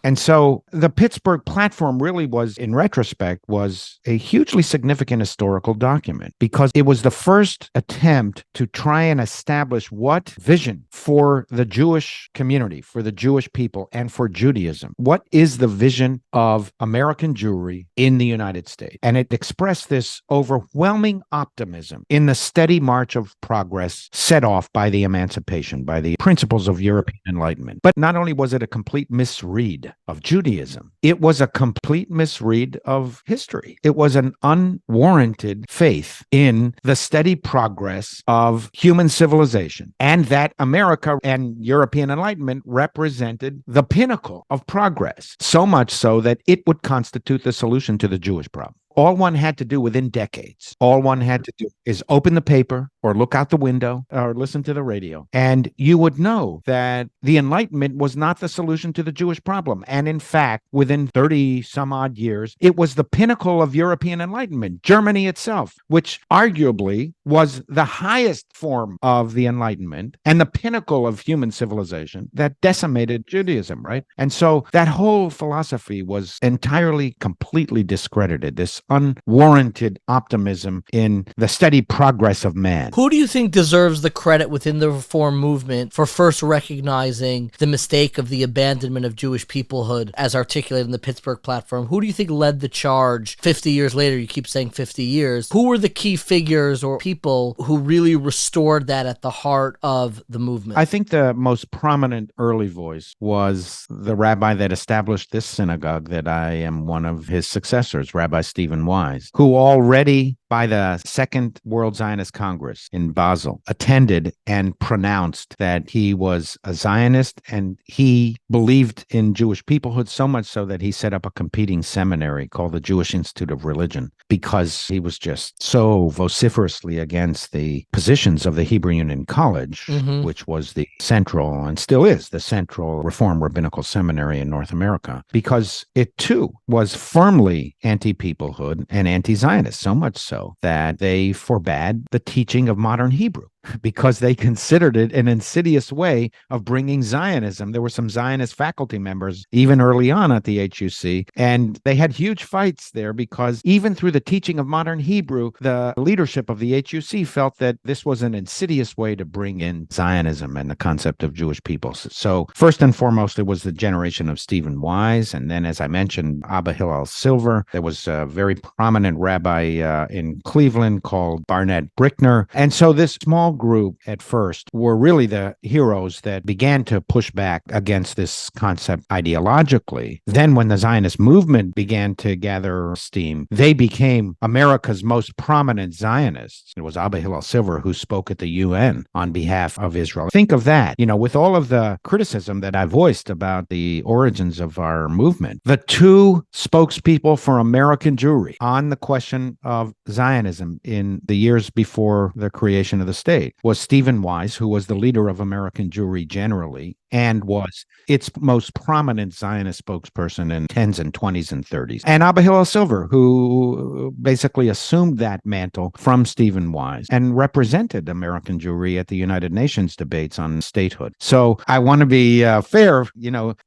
And so the Pittsburgh platform really was, in retrospect, was a hugely significant historical document, because it was the first attempt to try and establish what vision for the Jewish community, for the Jewish people, and for Judaism. What is the vision of American Jewry in the United States? And it expressed this overwhelming optimism in the steady march of progress set off by the emancipation, by the principles of European Enlightenment. But not only was it a complete misread of Judaism, it was a complete misread of history. It was an unwarranted faith in the steady progress of human civilization, and that America and European Enlightenment represented the pinnacle of progress, so much so that it would constitute the solution to the Jewish problem. All one had to do within decades, all one had to do is open the paper or look out the window or listen to the radio, and you would know that the Enlightenment was not the solution to the Jewish problem. And in fact, within 30 some odd years, it was the pinnacle of European Enlightenment, Germany itself, which arguably was the highest form of the Enlightenment and the pinnacle of human civilization, that decimated Judaism, right? And so that whole philosophy was entirely, completely discredited, this unwarranted optimism in the steady progress of man. Who do you think deserves the credit within the reform movement for first recognizing the mistake of the abandonment of Jewish peoplehood as articulated in the Pittsburgh platform? Who do you think led the charge 50 years later? You keep saying 50 years. Who were the key figures or people who really restored that at the heart of the movement? I think the most prominent early voice was the rabbi that established this synagogue that I am one of his successors, Rabbi Stephen Wise, who already by the Second World Zionist Congress in Basel attended and pronounced that he was a Zionist and he believed in Jewish peoplehood, so much so that he set up a competing seminary called the Jewish Institute of Religion, because he was just so vociferously against the positions of the Hebrew Union College, which was the central, and still is, the central Reform Rabbinical Seminary in North America, because it too was firmly anti-peoplehood and anti-Zionist, so much so so that they forbade the teaching of modern Hebrew, because they considered it an insidious way of bringing Zionism. There were some Zionist faculty members even early on at the HUC, and they had huge fights there because even through the teaching of modern Hebrew, the leadership of the HUC felt that this was an insidious way to bring in Zionism and the concept of Jewish people. So first and foremost, it was the generation of Stephen Wise, and then, as I mentioned, Rabbi Hillel Silver. There was a very prominent rabbi in Cleveland called Barnett Brickner. And so this small group at first were really the heroes that began to push back against this concept ideologically. Then when the Zionist movement began to gather steam, they became America's most prominent Zionists. It was Rabbi Hillel Silver who spoke at the UN on behalf of Israel. Think of that, with all of the criticism that I voiced about the origins of our movement, the two spokespeople for American Jewry on the question of Zionism in the years before the creation of the state was Stephen Wise, who was the leader of American Jewry generally, and was its most prominent Zionist spokesperson in 10s and 20s and 30s. And Rabbi Hillel Silver, who basically assumed that mantle from Stephen Wise and represented American Jewry at the United Nations debates on statehood. So I want to be fair,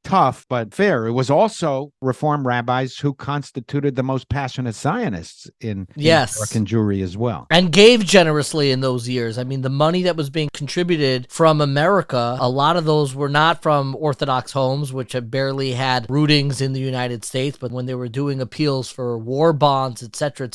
tough, but fair. It was also Reform rabbis who constituted the most passionate Zionists in American Jewry as well. And gave generously in those years. I mean, the money that was being contributed from America, a lot of those were not from Orthodox homes, which had barely had rootings in the United States, but when they were doing appeals for war bonds, etc.,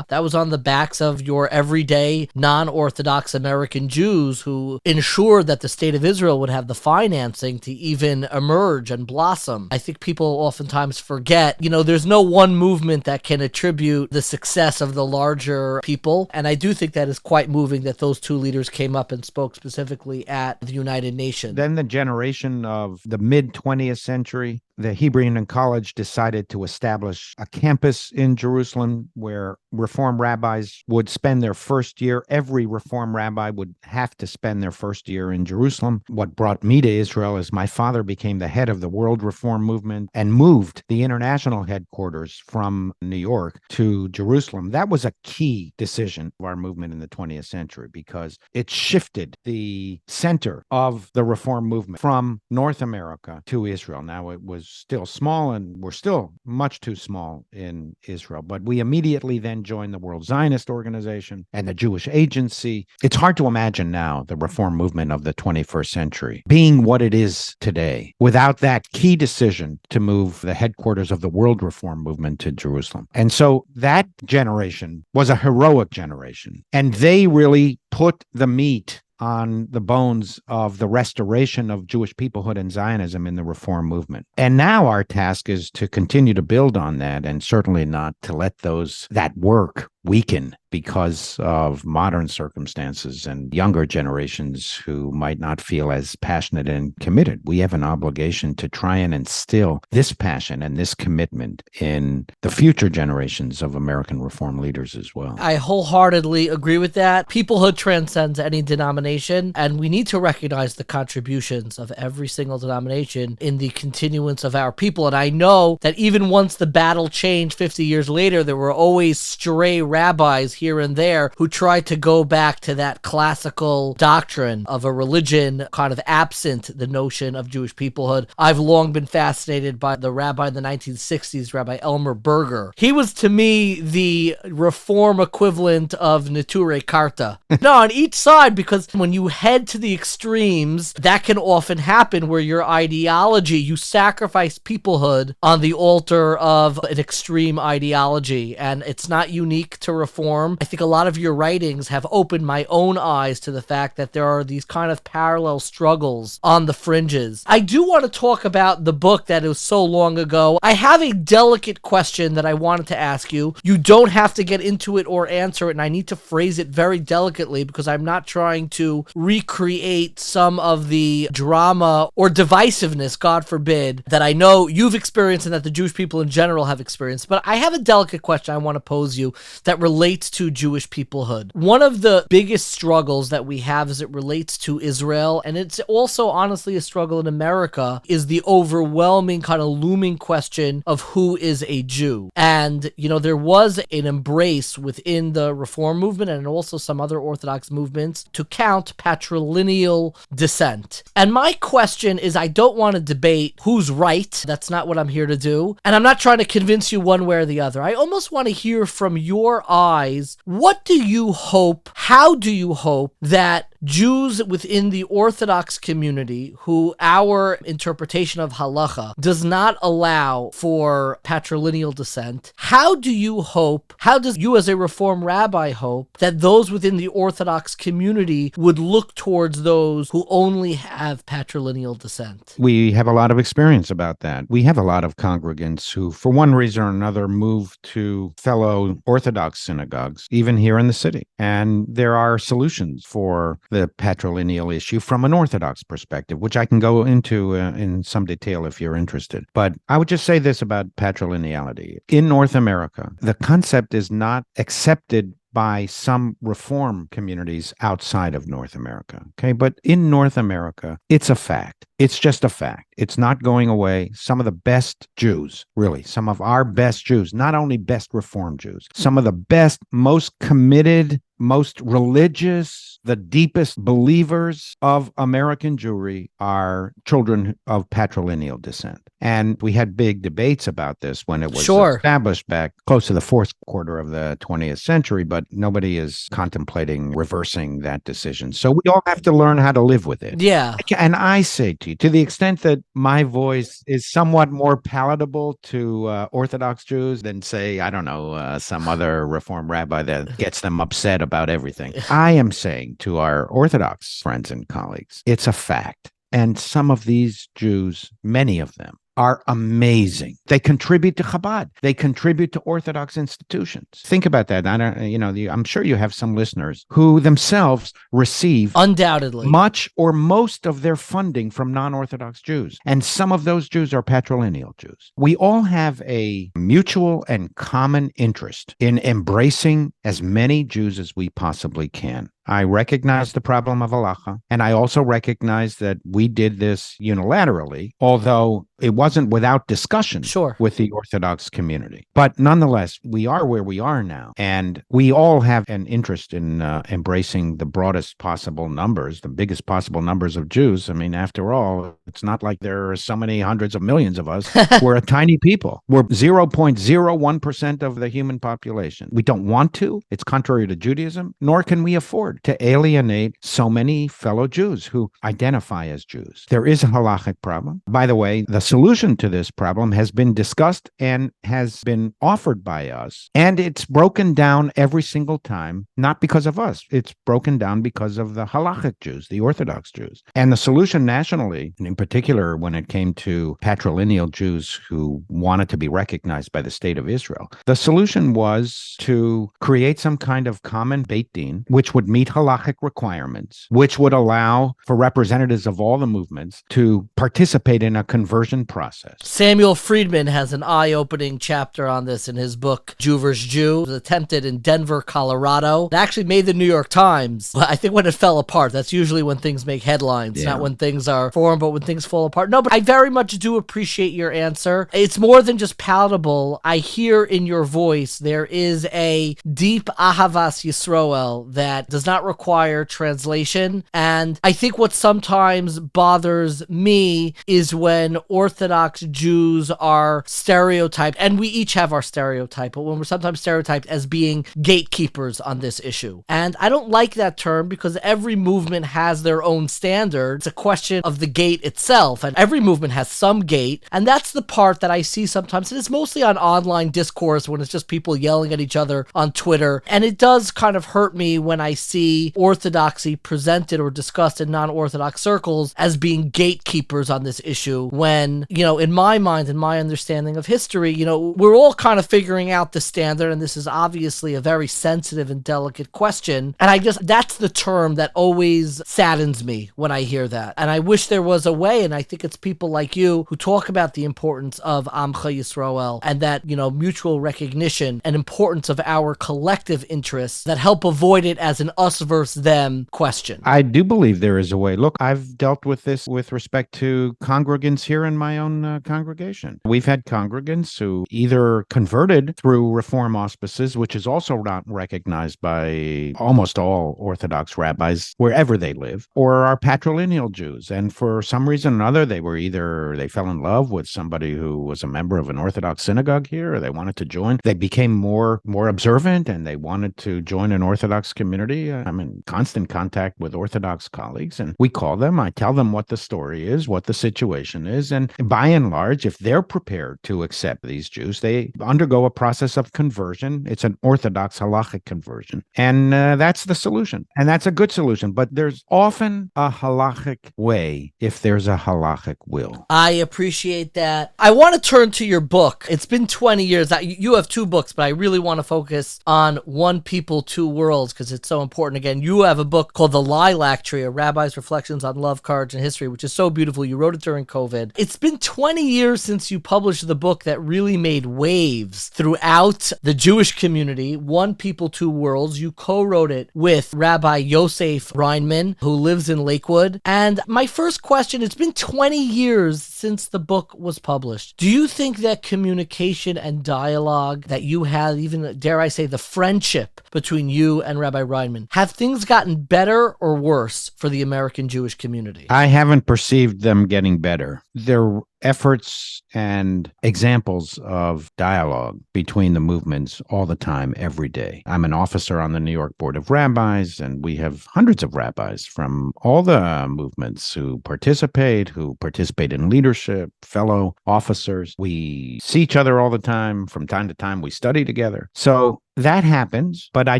that was on the backs of your everyday non-Orthodox American Jews who ensured that the state of Israel would have the financing to even emerge and blossom. I think people oftentimes forget, there's no one movement that can attribute the success of the larger people, and I do think that is quite moving that those two leaders came up and spoke specifically at the United Nations. Then the generation of the mid-20th century, the Hebrew Union College decided to establish a campus in Jerusalem where Reform rabbis would spend their first year. Every Reform rabbi would have to spend their first year in Jerusalem. What brought me to Israel is my father became the head of the World Reform Movement and moved the international headquarters from New York to Jerusalem. That was a key decision of our movement in the 20th century because it shifted the center of the Reform movement from North America to Israel. Now, it was still small, and we're still much too small in Israel, but we immediately then joined the World Zionist Organization and the Jewish Agency. It's hard to imagine now the Reform movement of the 21st century being what it is today without that key decision to move the headquarters of the World Reform movement to Jerusalem. And so that generation was a heroic generation, and they really put the meat on the bones of the restoration of Jewish peoplehood and Zionism in the Reform movement. And now our task is to continue to build on that and certainly not to let that work weaken because of modern circumstances and younger generations who might not feel as passionate and committed. We have an obligation to try and instill this passion and this commitment in the future generations of American Reform leaders as well. I wholeheartedly agree with that. Peoplehood transcends any denomination, and we need to recognize the contributions of every single denomination in the continuance of our people. And I know that even once the battle changed 50 years later, there were always stray rabbis here and there who tried to go back to that classical doctrine of a religion kind of absent the notion of Jewish peoplehood. I've long been fascinated by the rabbi in the 1960s, Rabbi Elmer Berger. He was, to me, the Reform equivalent of Neturei Karta. No, on each side, because when you head to the extremes, that can often happen where your ideology, you sacrifice peoplehood on the altar of an extreme ideology, and it's not unique to Reform. I think a lot of your writings have opened my own eyes to the fact that there are these kind of parallel struggles on the fringes. I do want to talk about the book that was so long ago. I have a delicate question that I wanted to ask you. You don't have to get into it or answer it, and I need to phrase it very delicately because I'm not trying to recreate some of the drama or divisiveness, God forbid, that I know you've experienced and that the Jewish people in general have experienced. But I have a delicate question I want to pose you that that relates to Jewish peoplehood. One of the biggest struggles that we have as it relates to Israel, and it's also honestly a struggle in America, is the overwhelming kind of looming question of who is a Jew. And, there was an embrace within the Reform movement and also some other Orthodox movements to count patrilineal descent. And my question is, I don't want to debate who's right. That's not what I'm here to do. And I'm not trying to convince you one way or the other. I almost want to hear from your eyes, what do you hope, how do you hope that Jews within the Orthodox community, who our interpretation of halacha does not allow for patrilineal descent, how does you as a Reform rabbi hope that those within the Orthodox community would look towards those who only have patrilineal descent? We have a lot of experience about that. We have a lot of congregants who, for one reason or another, move to fellow Orthodox synagogues, even here in the city. And there are solutions for the patrilineal issue from an Orthodox perspective, which I can go into in some detail if you're interested. But I would just say this about patrilineality. In North America, the concept is not accepted by some Reform communities outside of North America. Okay. But in North America, it's a fact. It's just a fact. It's not going away. Some of the best Jews, really, some of our best Jews, not only best Reform Jews, some of the best, most committed, most religious, the deepest believers of American Jewry are children of patrilineal descent. And we had big debates about this when it was established back close to the fourth quarter of the 20th century, but nobody is contemplating reversing that decision. So we all have to learn how to live with it. Yeah. And I say to you, to the extent that my voice is somewhat more palatable to Orthodox Jews than, say, I don't know, some other Reform rabbi that gets them upset about everything, I am saying to our Orthodox friends and colleagues, it's a fact. And some of these Jews, many of them, are amazing. They contribute to Chabad. They contribute to Orthodox institutions. Think about that. I'm sure you have some listeners who themselves receive undoubtedly much or most of their funding from non-Orthodox Jews. And some of those Jews are patrilineal Jews. We all have a mutual and common interest in embracing as many Jews as we possibly can. I recognize the problem of halacha, and I also recognize that we did this unilaterally, although it wasn't without discussion with the Orthodox community. But nonetheless, we are where we are now, and we all have an interest in embracing the broadest possible numbers, the biggest possible numbers of Jews. I mean, after all, it's not like there are so many hundreds of millions of us. We're a tiny people. We're 0.01% of the human population. We don't want to. It's contrary to Judaism, nor can we afford to alienate so many fellow Jews who identify as Jews. There is a halachic problem. By the way, the solution to this problem has been discussed and has been offered by us, and it's broken down every single time, not because of us. It's broken down because of the halachic Jews, the Orthodox Jews. And the solution nationally, and in particular when it came to patrilineal Jews who wanted to be recognized by the state of Israel, the solution was to create some kind of common Beit Din, which would meet halachic requirements, which would allow for representatives of all the movements to participate in a conversion process. Samuel Friedman has an eye-opening chapter on this in his book, Jew vs. Jew. It was attempted in Denver, Colorado. It actually made the New York Times. I think when it fell apart, that's usually when things make headlines, not when things are formed, but when things fall apart. No, but I very much do appreciate your answer. It's more than just palatable. I hear in your voice there is a deep ahavas Yisroel that does not require translation. And I think what sometimes bothers me is when Orthodox Jews are stereotyped, and we each have our stereotype, but when we're sometimes stereotyped as being gatekeepers on this issue. And I don't like that term because every movement has their own standards. It's a question of the gate itself, and every movement has some gate, and that's the part that I see sometimes, and it's mostly on online discourse when it's just people yelling at each other on Twitter, and it does kind of hurt me when I see see Orthodoxy presented or discussed in non-Orthodox circles as being gatekeepers on this issue when, in my mind and my understanding of history, we're all kind of figuring out the standard, and this is obviously a very sensitive and delicate question. And that's the term that always saddens me when I hear that. And I wish there was a way, and I think it's people like you who talk about the importance of Amcha Yisrael and that, mutual recognition and importance of our collective interests that help avoid it as an us versus them question. I do believe there is a way. Look, I've dealt with this with respect to congregants here in my own congregation. We've had congregants who either converted through Reform auspices, which is also not recognized by almost all Orthodox rabbis wherever they live, or are patrilineal Jews. And for some reason or another, they fell in love with somebody who was a member of an Orthodox synagogue here, or they wanted to join. They became more observant, and they wanted to join an Orthodox community. I'm in constant contact with Orthodox colleagues, and we call them. I tell them what the story is, what the situation is. And by and large, if they're prepared to accept these Jews, they undergo a process of conversion. It's an Orthodox halachic conversion. And that's the solution. And that's a good solution. But there's often a halachic way if there's a halachic will. I appreciate that. I want to turn to your book. It's been 20 years. You have two books, but I really want to focus on One People, Two Worlds because it's so important. Again, you have a book called The Lilac Tree, a rabbi's reflections on love, courage, and history, which is so beautiful. You wrote it during COVID. It's been 20 years since you published the book that really made waves throughout the Jewish community, One People, Two Worlds. You co-wrote it with Rabbi Yosef Reinman, who lives in Lakewood. And my first question, it's been 20 years since the book was published. Do you think that communication and dialogue that you had, even, dare I say, the friendship between you and Rabbi Reinman, have things gotten better or worse for the American Jewish community? I haven't perceived them getting better. They're efforts and examples of dialogue between the movements all the time, every day. I'm an officer on the New York Board of Rabbis, and we have hundreds of rabbis from all the movements who participate in leadership, fellow officers. We see each other all the time. From time to time, we study together. So that happens, but I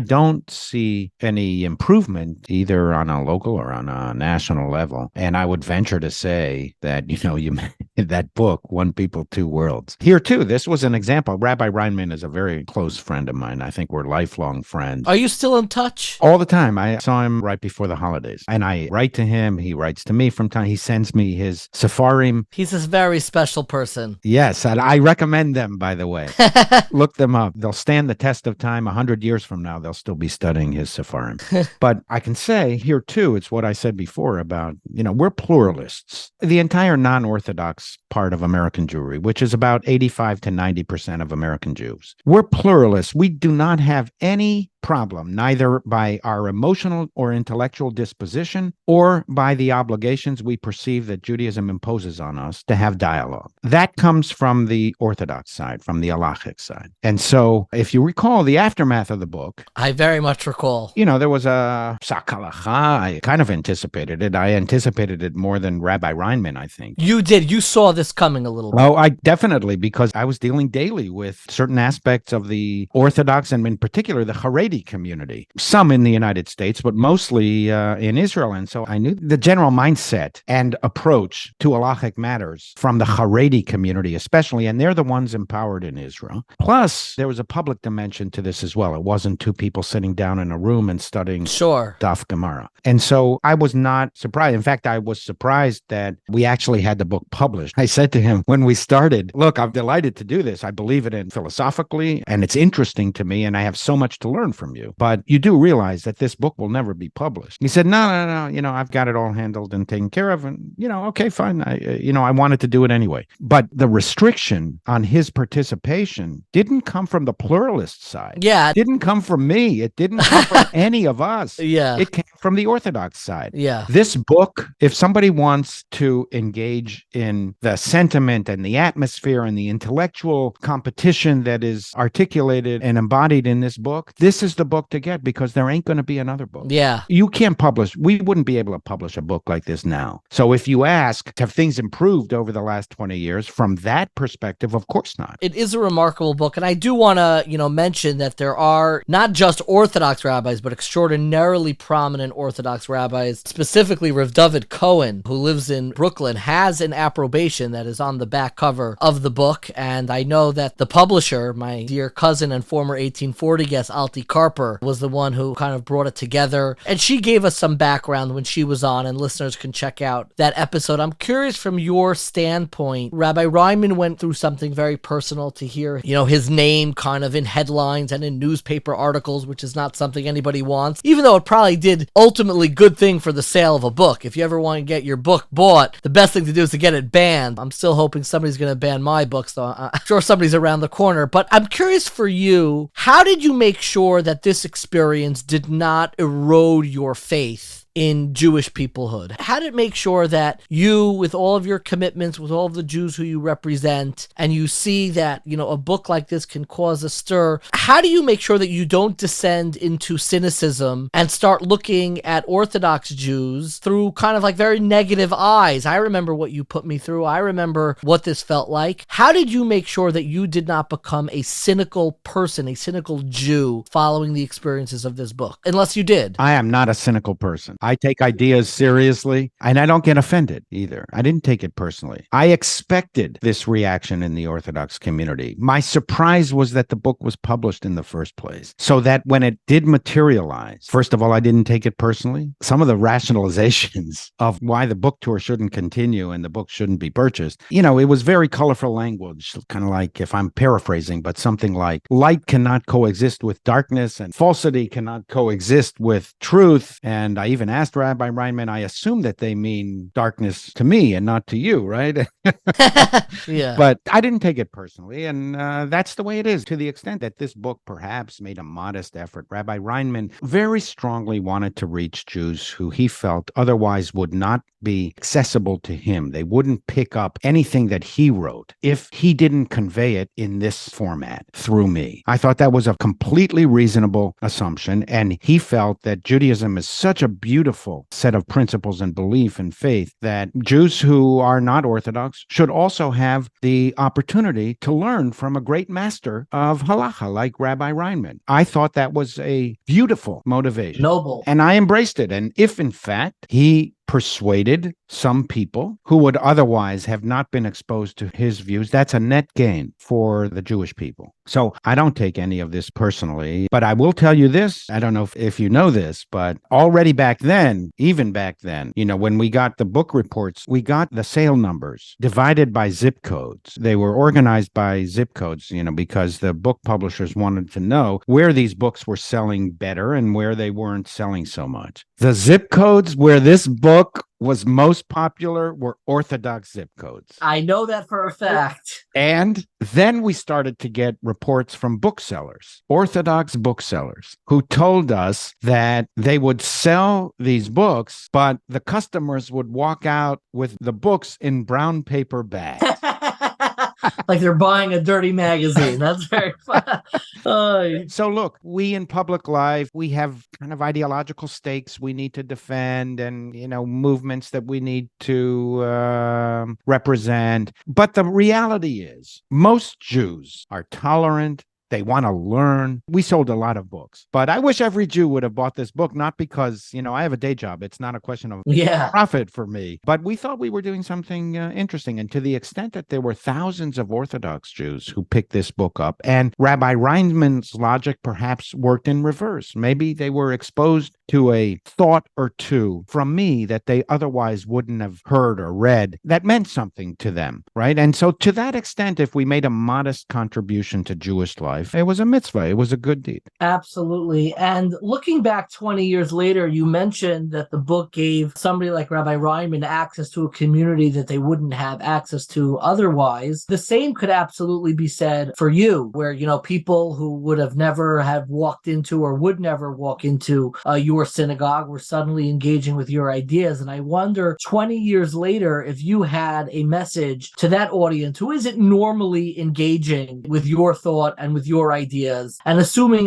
don't see any improvement either on a local or on a national level. And I would venture to say that, you that book, One People, Two Worlds. Here, too, this was an example. Rabbi Reinman is a very close friend of mine. I think we're lifelong friends. Are you still in touch? All the time. I saw him right before the holidays. And I write to him. He writes to me from time. He sends me his Sefarim. He's a very special person. Yes, and I recommend them, by the way. Look them up. They'll stand the test of time. 100 years from now, they'll still be studying his Sefarim. But I can say here, too, it's what I said before about, we're pluralists. The entire non-Orthodox part of American Jewry, which is about 85 to 90% of American Jews. We're pluralists. We do not have any problem, neither by our emotional or intellectual disposition or by the obligations we perceive that Judaism imposes on us to have dialogue. That comes from the Orthodox side, from the halachic side. And so, if you recall the aftermath of the book, I very much recall. There was a psak halacha. I kind of anticipated it. I anticipated it more than Rabbi Reinman, I think. You did. You saw this coming a little bit. Oh, I definitely, because I was dealing daily with certain aspects of the Orthodox and in particular the Haredi community. Some in the United States, but mostly in Israel. And so I knew the general mindset and approach to halachic matters from the Haredi community especially, and they're the ones empowered in Israel. Plus, there was a public dimension to this as well. It wasn't two people sitting down in a room and studying Daf Gemara. And so I was not surprised. In fact, I was surprised that we actually had the book published. I said to him when we started, look, I'm delighted to do this. I believe it in philosophically, and it's interesting to me, and I have so much to learn from you. But you do realize that this book will never be published. He said, no, I've got it all handled and taken care of. And, okay, fine. I wanted to do it anyway. But the restriction on his participation didn't come from the pluralist side. Yeah. It didn't come from me. It didn't come from any of us. Yeah. It came from the Orthodox side. Yeah. This book, if somebody wants to engage in the sentiment and the atmosphere and the intellectual competition that is articulated and embodied in this book, this is is the book to get because there ain't going to be another book. Yeah. You can't publish. We wouldn't be able to publish a book like this now. So if you ask, have things improved over the last 20 years? From that perspective, of course not. It is a remarkable book. And I do want to, mention that there are not just Orthodox rabbis, but extraordinarily prominent Orthodox rabbis, specifically Rav David Cohen, who lives in Brooklyn, has an approbation that is on the back cover of the book. And I know that the publisher, my dear cousin and former 1840 guest, Alti Karper, was the one who kind of brought it together. And she gave us some background when she was on, and listeners can check out that episode. I'm curious from your standpoint, Rabbi Ryman went through something very personal to hear, his name kind of in headlines and in newspaper articles, which is not something anybody wants, even though it probably did ultimately good thing for the sale of a book. If you ever want to get your book bought, the best thing to do is to get it banned. I'm still hoping somebody's going to ban my books, though I'm sure somebody's around the corner. But I'm curious for you, how did you make sure that this experience did not erode your faith in Jewish peoplehood? How did it make sure that you, with all of your commitments, with all of the Jews who you represent, and you see that, a book like this can cause a stir, how do you make sure that you don't descend into cynicism and start looking at Orthodox Jews through kind of like very negative eyes? I remember what you put me through. I remember what this felt like. How did you make sure that you did not become a cynical person, a cynical Jew, following the experiences of this book? Unless you did. I am not a cynical person. I take ideas seriously, and I don't get offended either. I didn't take it personally. I expected this reaction in the Orthodox community. My surprise was that the book was published in the first place, so that when it did materialize, first of all, I didn't take it personally. Some of the rationalizations of why the book tour shouldn't continue and the book shouldn't be purchased, it was very colorful language, kind of like, if I'm paraphrasing, but something like, light cannot coexist with darkness and falsity cannot coexist with truth. And I even asked Rabbi Ryman, I assume that they mean darkness to me and not to you, right? Yeah. But I didn't take it personally, and that's the way it is. To the extent that this book perhaps made a modest effort, Rabbi Ryman very strongly wanted to reach Jews who he felt otherwise would not be accessible to him. They wouldn't pick up anything that he wrote if he didn't convey it in this format through me. I thought that was a completely reasonable assumption, and he felt that Judaism is such a beautiful set of principles and belief and faith that Jews who are not Orthodox should also have the opportunity to learn from a great master of halacha like Rabbi Ryman. I thought that was a beautiful motivation. Noble. And I embraced it. And if in fact he persuaded some people who would otherwise have not been exposed to his views, that's a net gain for the Jewish people. So I don't take any of this personally, but I will tell you this. I don't know if you know this, but already back then, even back then, when we got the book reports, we got the sale numbers divided by zip codes. They were organized by zip codes, because the book publishers wanted to know where these books were selling better and where they weren't selling so much. The zip codes where this book was most popular were Orthodox zip codes. I know that for a fact. And then we started to get reports from booksellers, Orthodox booksellers, who told us that they would sell these books, but the customers would walk out with the books in brown paper bags. Like they're buying a dirty magazine. That's very fun. So look, we in public life, we have kind of ideological stakes we need to defend and, movements that we need to represent. But the reality is most Jews are tolerant. They want to learn. We sold a lot of books, but I wish every Jew would have bought this book, not because, I have a day job. It's not a question of profit for me, but we thought we were doing something interesting. And to the extent that there were thousands of Orthodox Jews who picked this book up, and Rabbi Ryman's logic perhaps worked in reverse. Maybe they were exposed to a thought or two from me that they otherwise wouldn't have heard or read that meant something to them, right? And so to that extent, if we made a modest contribution to Jewish life, it was a mitzvah. It was a good deed. Absolutely. And looking back 20 years later, you mentioned that the book gave somebody like Rabbi Ryman access to a community that they wouldn't have access to otherwise. The same could absolutely be said for you, where, people who would have never have walked into or would never walk into your synagogue were suddenly engaging with your ideas. And I wonder, 20 years later, if you had a message to that audience who isn't normally engaging with your thought and with your ideas, and assuming,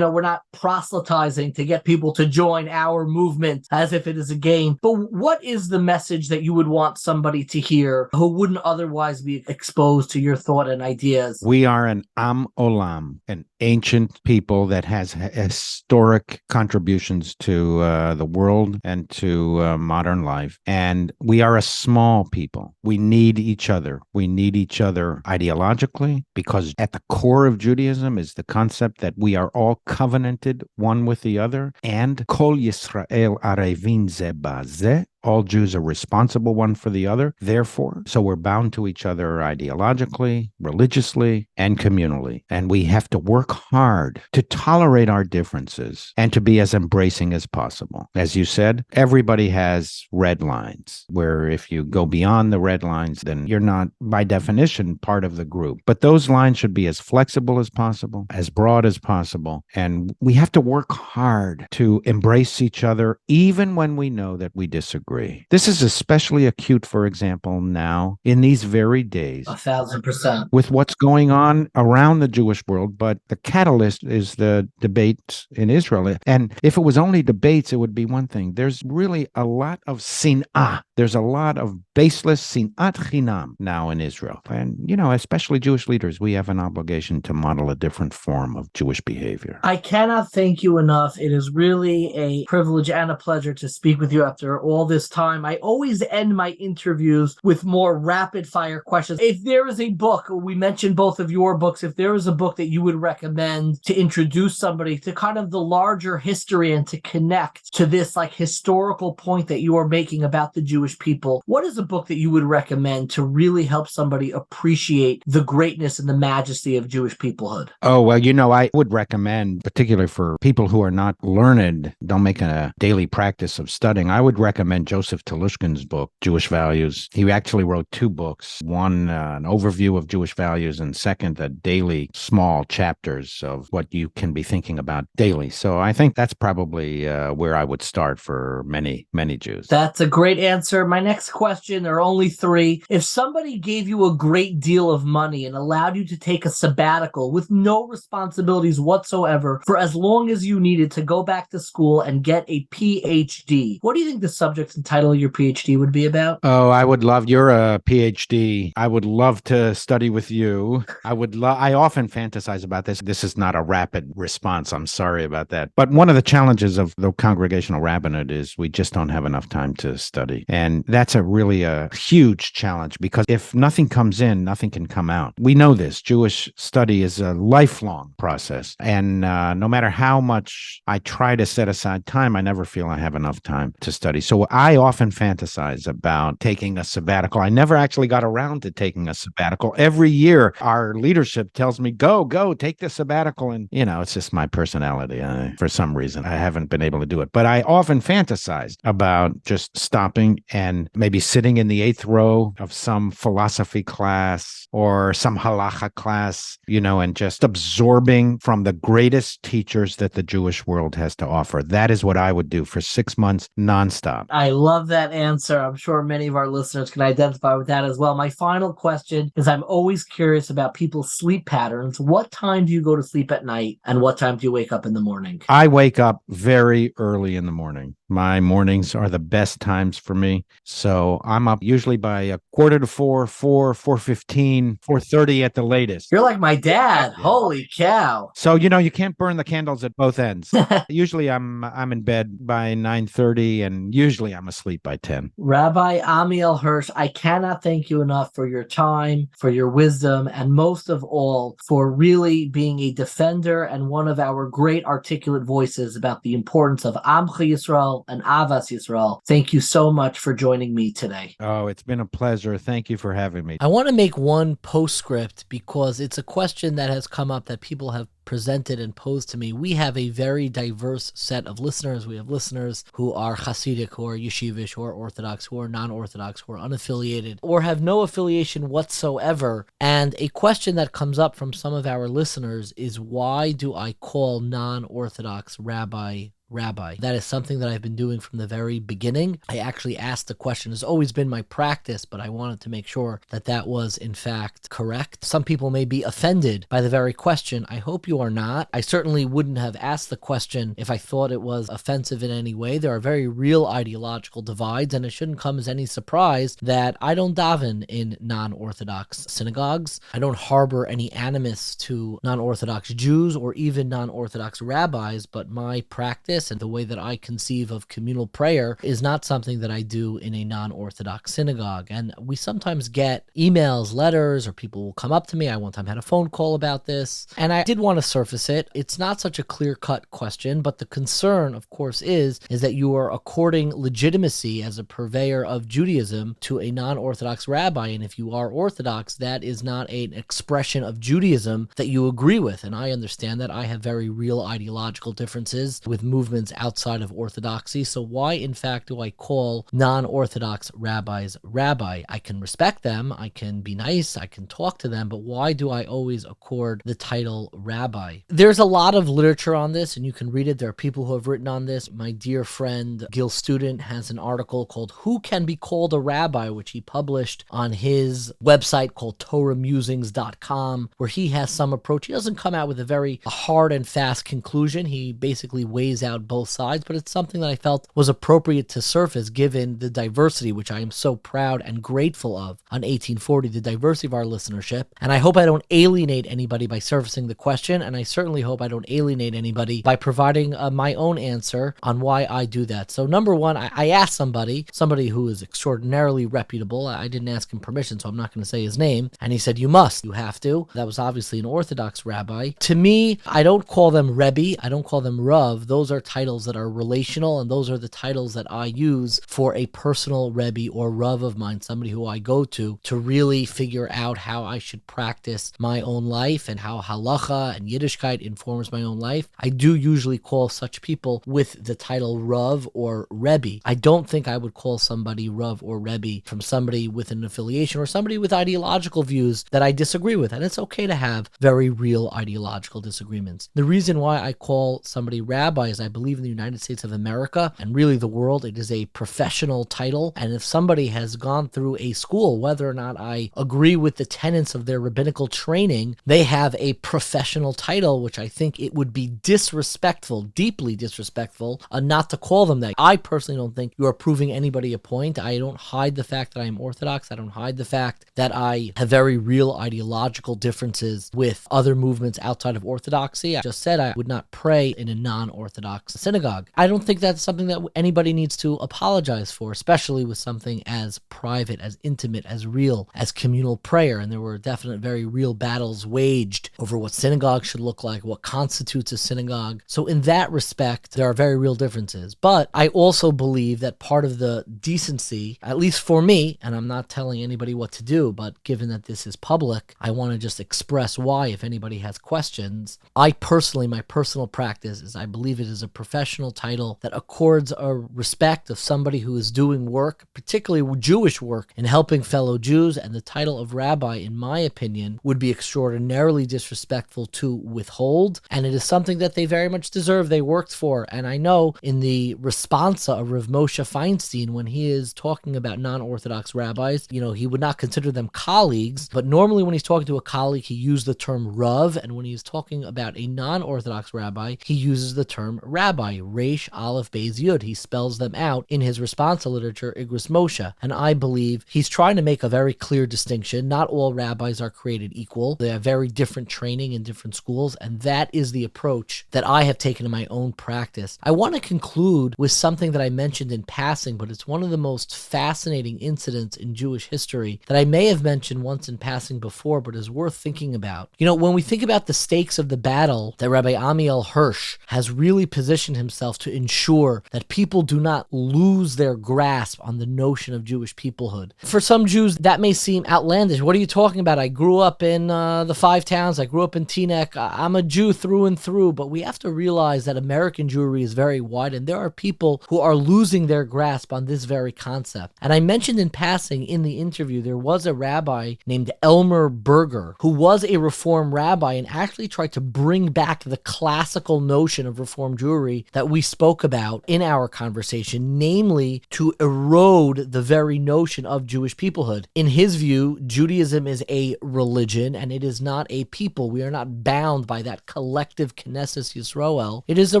we're not proselytizing to get people to join our movement as if it is a game, but what is the message that you would want somebody to hear who wouldn't otherwise be exposed to your thought and ideas? We are an Am Olam, an ancient people that has historic contributions to the world and to modern life. And we are a small people. We need each other. We need each other ideologically, because at the core of Judaism is the concept that we are all covenanted one with the other. And Kol Yisrael Arevin Ze Ba'Ze. All Jews are responsible one for the other. Therefore, so we're bound to each other ideologically, religiously, and communally. And we have to work hard to tolerate our differences and to be as embracing as possible. As you said, everybody has red lines, where if you go beyond the red lines, then you're not, by definition, part of the group. But those lines should be as flexible as possible, as broad as possible. And we have to work hard to embrace each other, even when we know that we disagree. This is especially acute, for example, now in these very days. 1,000%. With what's going on around the Jewish world, but the catalyst is the debates in Israel. And if it was only debates, it would be one thing. There's really a lot of sin'ah. There's a lot of baseless sin'at chinam now in Israel. And, especially Jewish leaders, we have an obligation to model a different form of Jewish behavior. I cannot thank you enough. It is really a privilege and a pleasure to speak with you after all this time. I always end my interviews with more rapid fire questions. If there is a book, we mentioned both of your books, if there is a book that you would recommend to introduce somebody to kind of the larger history and to connect to this historical point that you are making about the Jewish people, what is a book that you would recommend to really help somebody appreciate the greatness and the majesty of Jewish peoplehood? Oh, well, I would recommend, particularly for people who are not learned, don't make a daily practice of studying, I would recommend Joseph Telushkin's book, Jewish Values. He actually wrote two books, one an overview of Jewish values, and second, the daily small chapters of what you can be thinking about daily. So I think that's probably where I would start for many, many Jews. That's a great answer. My next question, there are only three. If somebody gave you a great deal of money and allowed you to take a sabbatical with no responsibilities whatsoever for as long as you needed to go back to school and get a PhD, what do you think the subject and title of your PhD would be about? Oh, I would love, you're a PhD. I would love to study with you. I often fantasize about this. This is not a rapid response. I'm sorry about that. But one of the challenges of the congregational rabbinate is we just don't have enough time to study. And that's really a huge challenge, because if nothing comes in, nothing can come out. We know this. Jewish study is a lifelong process. And no matter how much I try to set aside time, I never feel I have enough time to study. So I often fantasize about taking a sabbatical. I never actually got around to taking a sabbatical. Every year, our leadership tells me, go, take the sabbatical. And, it's just my personality. For some reason, I haven't been able to do it. But I often fantasize about just stopping and maybe sitting in the 8th row of some philosophy class or some halacha class, and just absorbing from the greatest teachers that the Jewish world has to offer. That is what I would do for 6 months nonstop. I love that answer. I'm sure many of our listeners can identify with that as well. My final question is, I'm always curious about people's sleep patterns. What time do you go to sleep at night, and what time do you wake up in the morning? I wake up very early in the morning. My mornings are the best times for me. So I'm up usually by 3:45, 4:15, 4:30 at the latest. You're like my dad. Yeah. Holy cow. So, you can't burn the candles at both ends. Usually I'm in bed by 9:30, and usually I'm asleep by 10. Rabbi Ammiel Hirsch, I cannot thank you enough for your time, for your wisdom, and most of all, for really being a defender and one of our great articulate voices about the importance of Amcha Yisrael and Avas Yisrael. Thank you so much for joining me today. Oh, it's been a pleasure. Thank you for having me. I want to make one postscript because it's a question that has come up that people have presented and posed to me. We have a very diverse set of listeners. We have listeners who are Hasidic, who are Yeshivish, who are Orthodox, who are non-Orthodox, who are unaffiliated, or have no affiliation whatsoever. And a question that comes up from some of our listeners is, why do I call non-Orthodox Rabbi rabbi. That is something that I've been doing from the very beginning. I actually asked the question. It's always been my practice, but I wanted to make sure that that was in fact correct. Some people may be offended by the very question. I hope you are not. I certainly wouldn't have asked the question if I thought it was offensive in any way. There are very real ideological divides, and it shouldn't come as any surprise that I don't daven in non-Orthodox synagogues. I don't harbor any animus to non-Orthodox Jews or even non-Orthodox rabbis, but my practice and the way that I conceive of communal prayer is not something that I do in a non-Orthodox synagogue. And we sometimes get emails, letters, or people will come up to me. I one time had a phone call about this, and I did want to surface it. It's not such a clear-cut question, but the concern, of course, is that you are according legitimacy as a purveyor of Judaism to a non-Orthodox rabbi, and if you are Orthodox, that is not an expression of Judaism that you agree with. And I understand that I have very real ideological differences with movements outside of Orthodoxy, so why in fact do I call non-Orthodox rabbis rabbi? I can respect them, I can be nice, I can talk to them, but why do I always accord the title rabbi? There's a lot of literature on this, and you can read it. There are people who have written on this. My dear friend Gil Student has an article called Who Can Be Called a Rabbi, which he published on his website called TorahMusings.com, where he has some approach. He doesn't come out with a very hard and fast conclusion. He basically weighs out both sides, but it's something that I felt was appropriate to surface given the diversity, which I am so proud and grateful of on 1840, the diversity of our listenership. And I hope I don't alienate anybody by surfacing the question, and I certainly hope I don't alienate anybody by providing my own answer on why I do that. So number one, I asked somebody who is extraordinarily reputable. I didn't ask him permission, so I'm not going to say his name. And he said, you have to. That was obviously an Orthodox rabbi. To me, I don't call them Rebbe. I don't call them Rav. Those are titles that are relational, and those are the titles that I use for a personal Rebbe or Rav of mine, somebody who I go to really figure out how I should practice my own life and how halacha and Yiddishkeit informs my own life. I do usually call such people with the title Rav or Rebbe. I don't think I would call somebody Rav or Rebbe from somebody with an affiliation or somebody with ideological views that I disagree with. And it's okay to have very real ideological disagreements. The reason why I call somebody rabbi is I believe in the United States of America and really the world, it is a professional title. And if somebody has gone through a school, whether or not I agree with the tenets of their rabbinical training, they have a professional title, which I think it would be disrespectful, deeply disrespectful, not to call them that. I personally don't think you are proving anybody a point. I don't hide the fact that I am Orthodox. I don't hide the fact that I have very real ideological differences with other movements outside of Orthodoxy. I just said I would not pray in a non-Orthodox synagogue. I don't think that's something that anybody needs to apologize for, especially with something as private, as intimate, as real, as communal prayer. And there were definite, very real battles waged over what synagogue should look like, what constitutes a synagogue. So in that respect, there are very real differences. But I also believe that part of the decency, at least for me, and I'm not telling anybody what to do, but given that this is public, I want to just express why if anybody has questions. I personally, my personal practice is I believe it is a professional title that accords a respect of somebody who is doing work, particularly Jewish work, in helping fellow Jews, and the title of rabbi, in my opinion, would be extraordinarily disrespectful to withhold, and it is something that they very much deserve. They worked for, and I know in the responsa of Rav Moshe Feinstein, when he is talking about non-Orthodox rabbis, he would not consider them colleagues, but normally when he's talking to a colleague, he used the term Rav, and when he's talking about a non-Orthodox rabbi, he uses the term rabbi, Resh, Aleph, Beis, Yud. He spells them out in his responsa literature, Igros Moshe, and I believe he's trying to make a very clear distinction. Not all rabbis are created equal. They have very different training in different schools, and that is the approach that I have taken in my own practice. I want to conclude with something that I mentioned in passing, but it's one of the most fascinating incidents in Jewish history that I may have mentioned once in passing before, but is worth thinking about. When we think about the stakes of the battle that Rabbi Ammiel Hirsch has really positioned himself to ensure that people do not lose their grasp on the notion of Jewish peoplehood. For some Jews, that may seem outlandish. What are you talking about? I grew up in the Five Towns. I grew up in Teaneck. I'm a Jew through and through, but we have to realize that American Jewry is very wide, and there are people who are losing their grasp on this very concept. And I mentioned in passing in the interview, there was a rabbi named Elmer Berger, who was a Reform rabbi and actually tried to bring back the classical notion of Reform Jewry Jewry that we spoke about in our conversation, namely to erode the very notion of Jewish peoplehood. In his view, Judaism is a religion and it is not a people. We are not bound by that collective Knesset Yisroel. It is a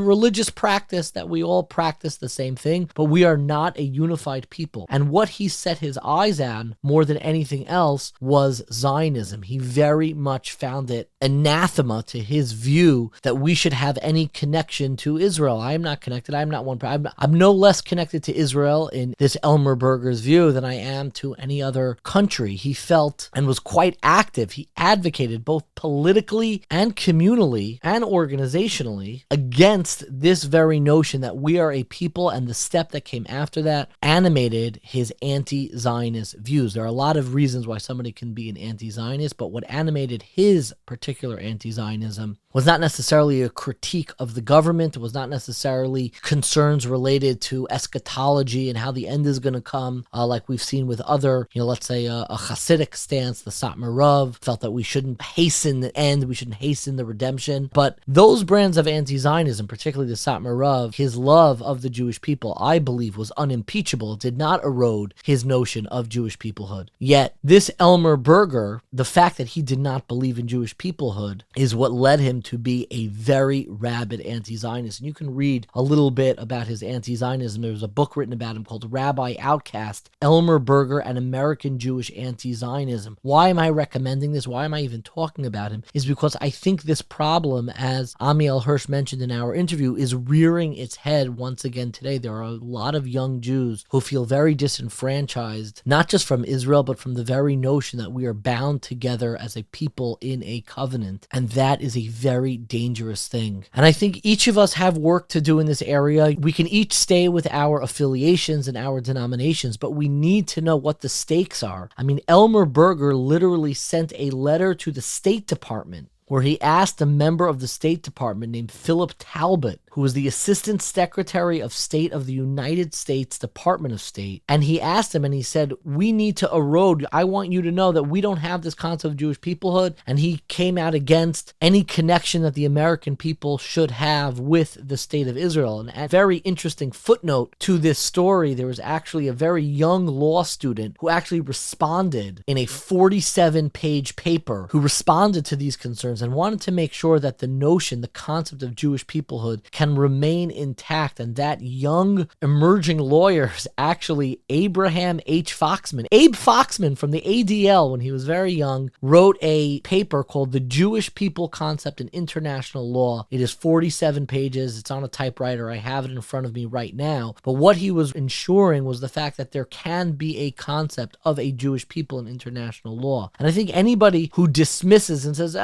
religious practice that we all practice the same thing, but we are not a unified people. And what he set his eyes on more than anything else was Zionism. He very much found it anathema to his view that we should have any connection to Israel. I am not connected. I'm not one. I'm no less connected to Israel in this Elmer Berger's view than I am to any other country. He felt and was quite active. He advocated both politically and communally and organizationally against this very notion that we are a people, and the step that came after that animated his anti-Zionist views. There are a lot of reasons why somebody can be an anti-Zionist, but what animated his particular anti-Zionism was not necessarily a critique of the government. It was not necessarily concerns related to eschatology and how the end is going to come, like we've seen with other, let's say a Hasidic stance. The Satmar Rav felt that we shouldn't hasten the end, we shouldn't hasten the redemption. But those brands of anti-Zionism, particularly the Satmar Rav, his love of the Jewish people, I believe, was unimpeachable. It did not erode his notion of Jewish peoplehood. Yet this Elmer Berger, the fact that he did not believe in Jewish peoplehood is what led him to be a very rabid anti-Zionist. And you can read a little bit about his anti-Zionism. There's a book written about him called Rabbi Outcast, Elmer Berger and American Jewish Anti-Zionism. Why am I recommending this? Why am I even talking about him? Is because I think this problem, as Ammiel Hirsch mentioned in our interview, is rearing its head once again today. There are a lot of young Jews who feel very disenfranchised, not just from Israel, but from the very notion that we are bound together as a people in a covenant. And that is a very dangerous thing. And I think each of us have work to do in this area. We can each stay with our affiliations and our denominations, but we need to know what the stakes are. I mean, Elmer Berger literally sent a letter to the State Department where he asked a member of the State Department named Philip Talbot, who was the Assistant Secretary of State of the United States Department of State, and he asked him and he said, we need to erode, I want you to know that we don't have this concept of Jewish peoplehood, and he came out against any connection that the American people should have with the State of Israel. And a very interesting footnote to this story, there was actually a very young law student who actually responded in a 47-page paper, who responded to these concerns and wanted to make sure that the notion, the concept of Jewish peoplehood can remain intact. And that young emerging lawyer is actually Abraham H. Foxman. Abe Foxman from the ADL, when he was very young, wrote a paper called The Jewish People Concept in International Law. It is 47 pages. It's on a typewriter. I have it in front of me right now. But what he was ensuring was the fact that there can be a concept of a Jewish people in international law. And I think anybody who dismisses and says,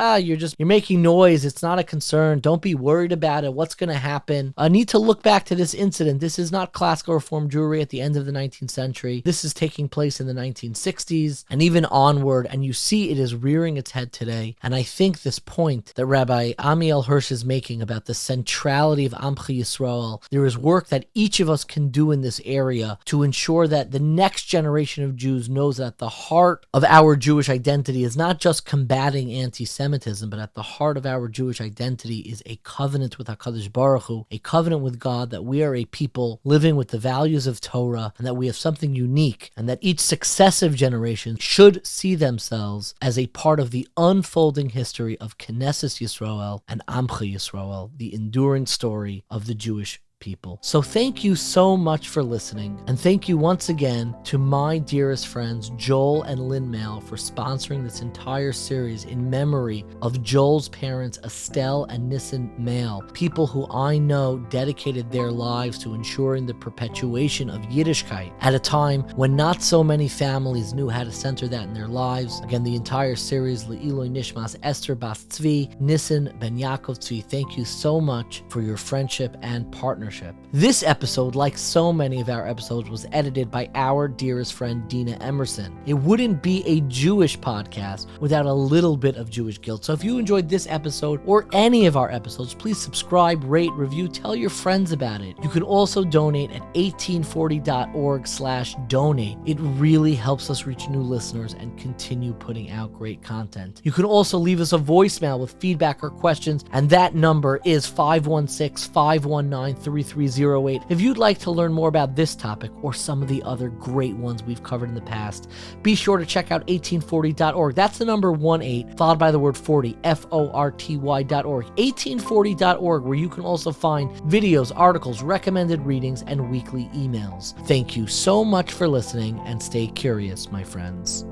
you're making noise, it's not a concern, don't be worried about it, what's going to happen, need to look back to this incident. This is not classical Reform Jewry at the end of the 19th century. This is taking place in the 1960s and even onward, and you see it is rearing its head today. And I think this point that Rabbi Ammiel Hirsch is making about the centrality of Amchi Yisrael, there is work that each of us can do in this area to ensure that the next generation of Jews knows that the heart of our Jewish identity is not just combating anti-Semitism, but at the heart of our Jewish identity is a covenant with HaKadosh Baruch Hu, a covenant with God, that we are a people living with the values of Torah, and that we have something unique, and that each successive generation should see themselves as a part of the unfolding history of Knesset Yisroel and Amcha Yisroel, the enduring story of the Jewish people. So thank you so much for listening, and thank you once again to my dearest friends Joel and Lynn Mail for sponsoring this entire series in memory of Joel's parents Estelle and Nissen Mail, people who I know dedicated their lives to ensuring the perpetuation of Yiddishkeit at a time when not so many families knew how to center that in their lives. Again, the entire series, Le'iloi Nishmas Esther Bas Tzvi, Nissen Ben Yaakov Tzvi, thank you so much for your friendship and partnership. listenership. This episode, like so many of our episodes, was edited by our dearest friend Dina Emerson. It wouldn't be a Jewish podcast without a little bit of Jewish guilt. So if you enjoyed this episode or any of our episodes, please subscribe, rate, review, tell your friends about it. You can also donate at 1840.org/donate. It really helps us reach new listeners and continue putting out great content. You can also leave us a voicemail with feedback or questions, and that number is 516-519-3308. If you'd like to learn more about this topic or some of the other great ones we've covered in the past, be sure to check out 1840.org. That's the number 18, followed by the word 40, FORTY.org. 1840.org, where you can also find videos, articles, recommended readings, and weekly emails. Thank you so much for listening, and stay curious, my friends.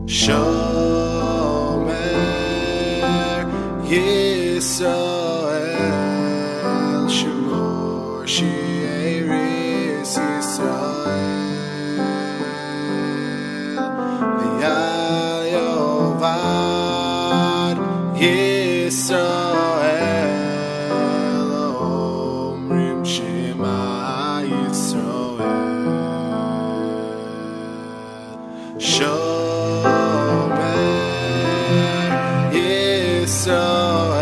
Shomer Yisrael, Shemor She'eretz Yisrael, V'al Yovad Yisrael, Omrim Shema Yisrael, Shomer Yisrael,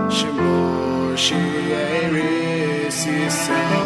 Shemor She'eretz Yisrael,